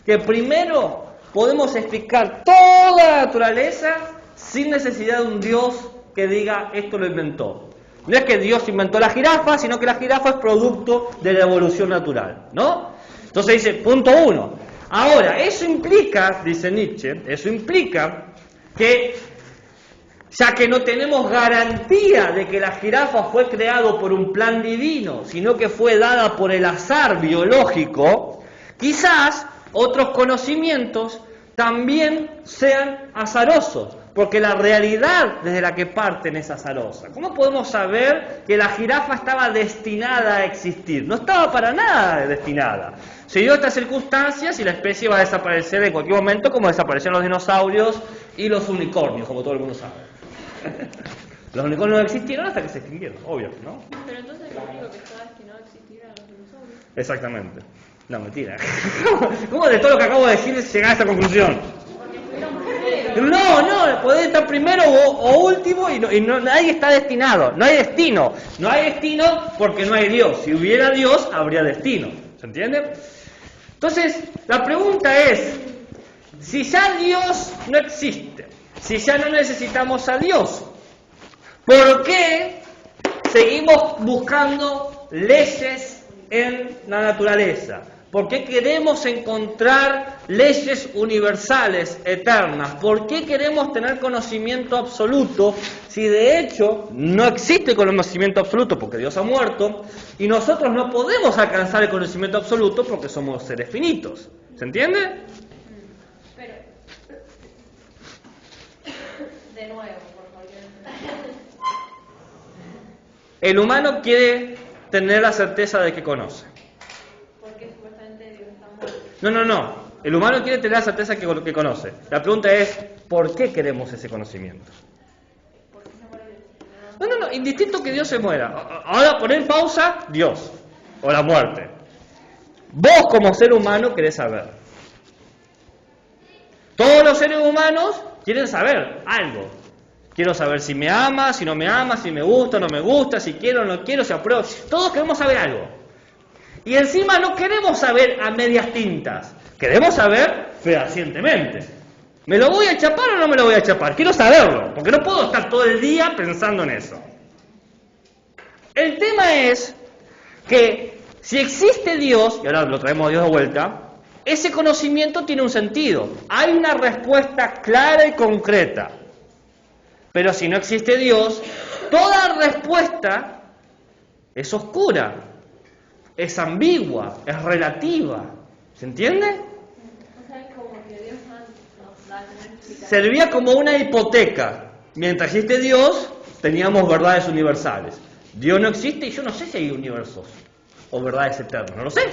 Speaker 8: que primero podemos explicar toda la naturaleza sin necesidad de un Dios que diga esto lo inventó. No es que Dios inventó la jirafa, sino que la jirafa es producto de la evolución natural, ¿no? Entonces dice, punto 1. Ahora, eso implica, dice Nietzsche, eso implica que, ya que no tenemos garantía de que la jirafa fue creado por un plan divino, sino que fue dada por el azar biológico, quizás otros conocimientos también sean azarosos, porque la realidad desde la que parten es azarosa. ¿Cómo podemos saber que la jirafa estaba destinada a existir? No estaba para nada destinada. Se dio estas circunstancias y la especie va a desaparecer en cualquier momento, como desaparecieron los dinosaurios y los unicornios, como todo el mundo sabe. Los unicornios no existieron hasta que se extinguieron, obvio, ¿no?
Speaker 6: Pero entonces lo único que estaba destinado a existir eran los dinosaurios.
Speaker 8: Exactamente. No, mentira. ¿Cómo de todo lo que acabo de decir llegar a esta conclusión? No, puede estar primero o último y nadie está destinado. No hay destino. No hay destino porque no hay Dios. Si hubiera Dios, habría destino. ¿Se entiende? Entonces, la pregunta es, si ya Dios no existe, si ya no necesitamos a Dios, ¿por qué seguimos buscando leyes en la naturaleza? ¿Por qué queremos encontrar leyes universales, eternas? ¿Por qué queremos tener conocimiento absoluto si de hecho no existe conocimiento absoluto porque Dios ha muerto y nosotros no podemos alcanzar el conocimiento absoluto porque somos seres finitos? ¿Se entiende?
Speaker 6: Pero, de nuevo, por favor.
Speaker 8: El humano quiere tener la certeza de que conoce. No. El humano quiere tener la certeza que conoce. La pregunta es, ¿por qué queremos ese conocimiento? No. Indistinto que Dios se muera. Ahora poner pausa, Dios. O la muerte. Vos como ser humano querés saber. Todos los seres humanos quieren saber algo. Quiero saber si me ama, si no me ama, si me gusta o no me gusta, si quiero o no quiero, si apruebo. Todos queremos saber algo. Y encima no queremos saber a medias tintas, queremos saber fehacientemente. ¿Me lo voy a chapar o no me lo voy a chapar? Quiero saberlo, porque no puedo estar todo el día pensando en eso. El tema es que si existe Dios, y ahora lo traemos a Dios de vuelta, ese conocimiento tiene un sentido. Hay una respuesta clara y concreta. Pero si no existe Dios, toda respuesta es oscura. Es ambigua, es relativa. ¿Se entiende?
Speaker 6: O sea, es como que Dios nos da a tener explicación.
Speaker 8: Servía como una hipoteca. Mientras existe Dios, teníamos verdades universales. Dios no existe y yo no sé si hay universos o verdades eternas. No lo sé.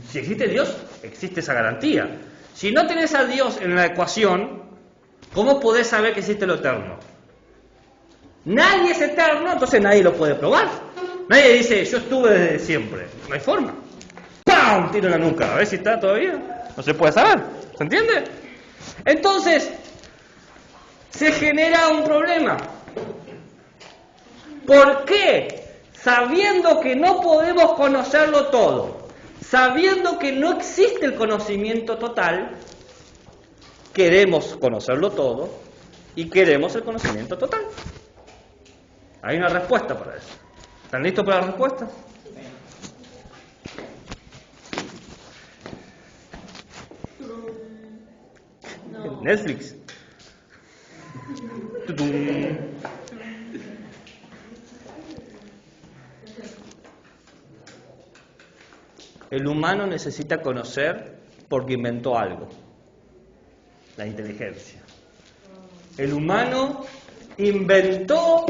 Speaker 8: Si existe Dios, existe esa garantía. Si no tenés a Dios en la ecuación, ¿cómo podés saber que existe lo eterno? Nadie es eterno, entonces nadie lo puede probar. Nadie dice, yo estuve desde siempre. No hay forma. ¡Pam! Tiro en la nuca. A ver si está todavía. No se puede saber. ¿Se entiende? Entonces, se genera un problema. ¿Por qué? Sabiendo que no podemos conocerlo todo, sabiendo que no existe el conocimiento total, queremos conocerlo todo y queremos el conocimiento total. Hay una respuesta para eso. ¿Están listos para la respuesta? No. Netflix. El humano necesita conocer porque inventó algo. La inteligencia. El humano inventó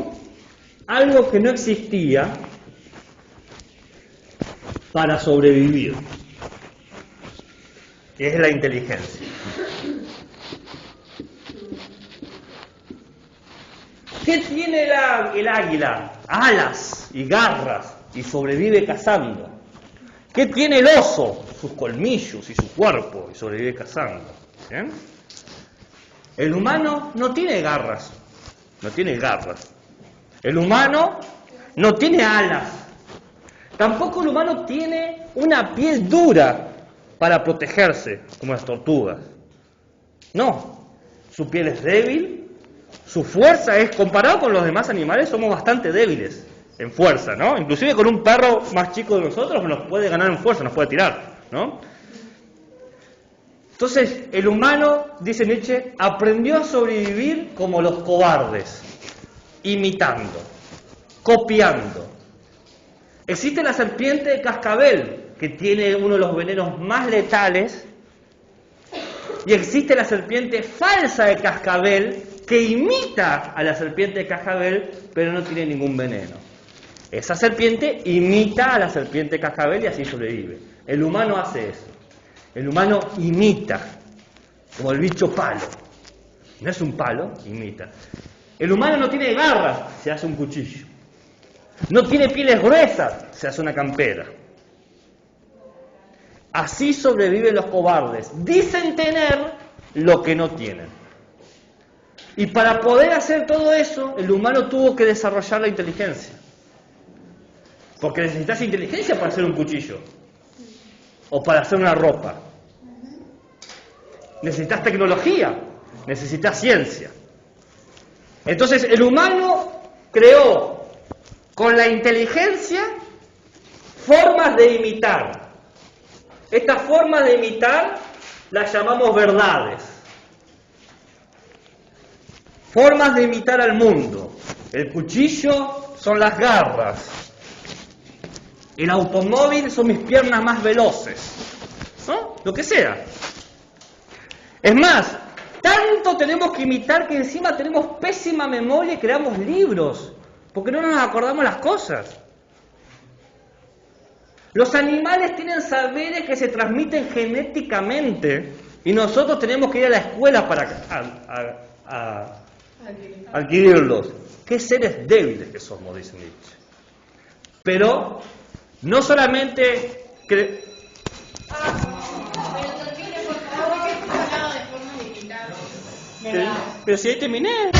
Speaker 8: algo que no existía para sobrevivir, que es la inteligencia. ¿Qué tiene el águila? Alas y garras y sobrevive cazando. ¿Qué tiene el oso? Sus colmillos y su cuerpo, y sobrevive cazando. ¿Bien? El humano no tiene garras. No tiene garras. El humano no tiene alas. Tampoco el humano tiene una piel dura para protegerse, como las tortugas. No. Su piel es débil. Su fuerza es, comparado con los demás animales, somos bastante débiles en fuerza, ¿no? Inclusive con un perro más chico de nosotros nos puede ganar en fuerza, nos puede tirar, ¿no? Entonces, el humano, dice Nietzsche, aprendió a sobrevivir como los cobardes, imitando, copiando. Existe la serpiente de cascabel, que tiene uno de los venenos más letales, y existe la serpiente falsa de cascabel, que imita a la serpiente de cascabel, pero no tiene ningún veneno. Esa serpiente imita a la serpiente de cascabel y así sobrevive. El humano hace eso. El humano imita, como el bicho palo. No es un palo, imita. El humano no tiene garras, se hace un cuchillo. No tiene pieles gruesas, se hace una campera. Así sobreviven los cobardes. Dicen tener lo que no tienen. Y para poder hacer todo eso, el humano tuvo que desarrollar la inteligencia. Porque necesitas inteligencia para hacer un cuchillo. O para hacer una ropa. Necesitas tecnología. Necesitas ciencia. Entonces el humano creó con la inteligencia formas de imitar. Estas formas de imitar las llamamos verdades. Formas de imitar al mundo. El cuchillo son las garras. El automóvil son mis piernas más veloces. ¿No? Lo que sea. Es más, tanto tenemos que imitar que encima tenemos pésima memoria y creamos libros. Porque no nos acordamos las cosas. Los animales tienen saberes que se transmiten genéticamente y nosotros tenemos que ir a la escuela para adquirirlos. Qué seres débiles que somos, dice Nietzsche. Pero no solamente pero si ahí terminé.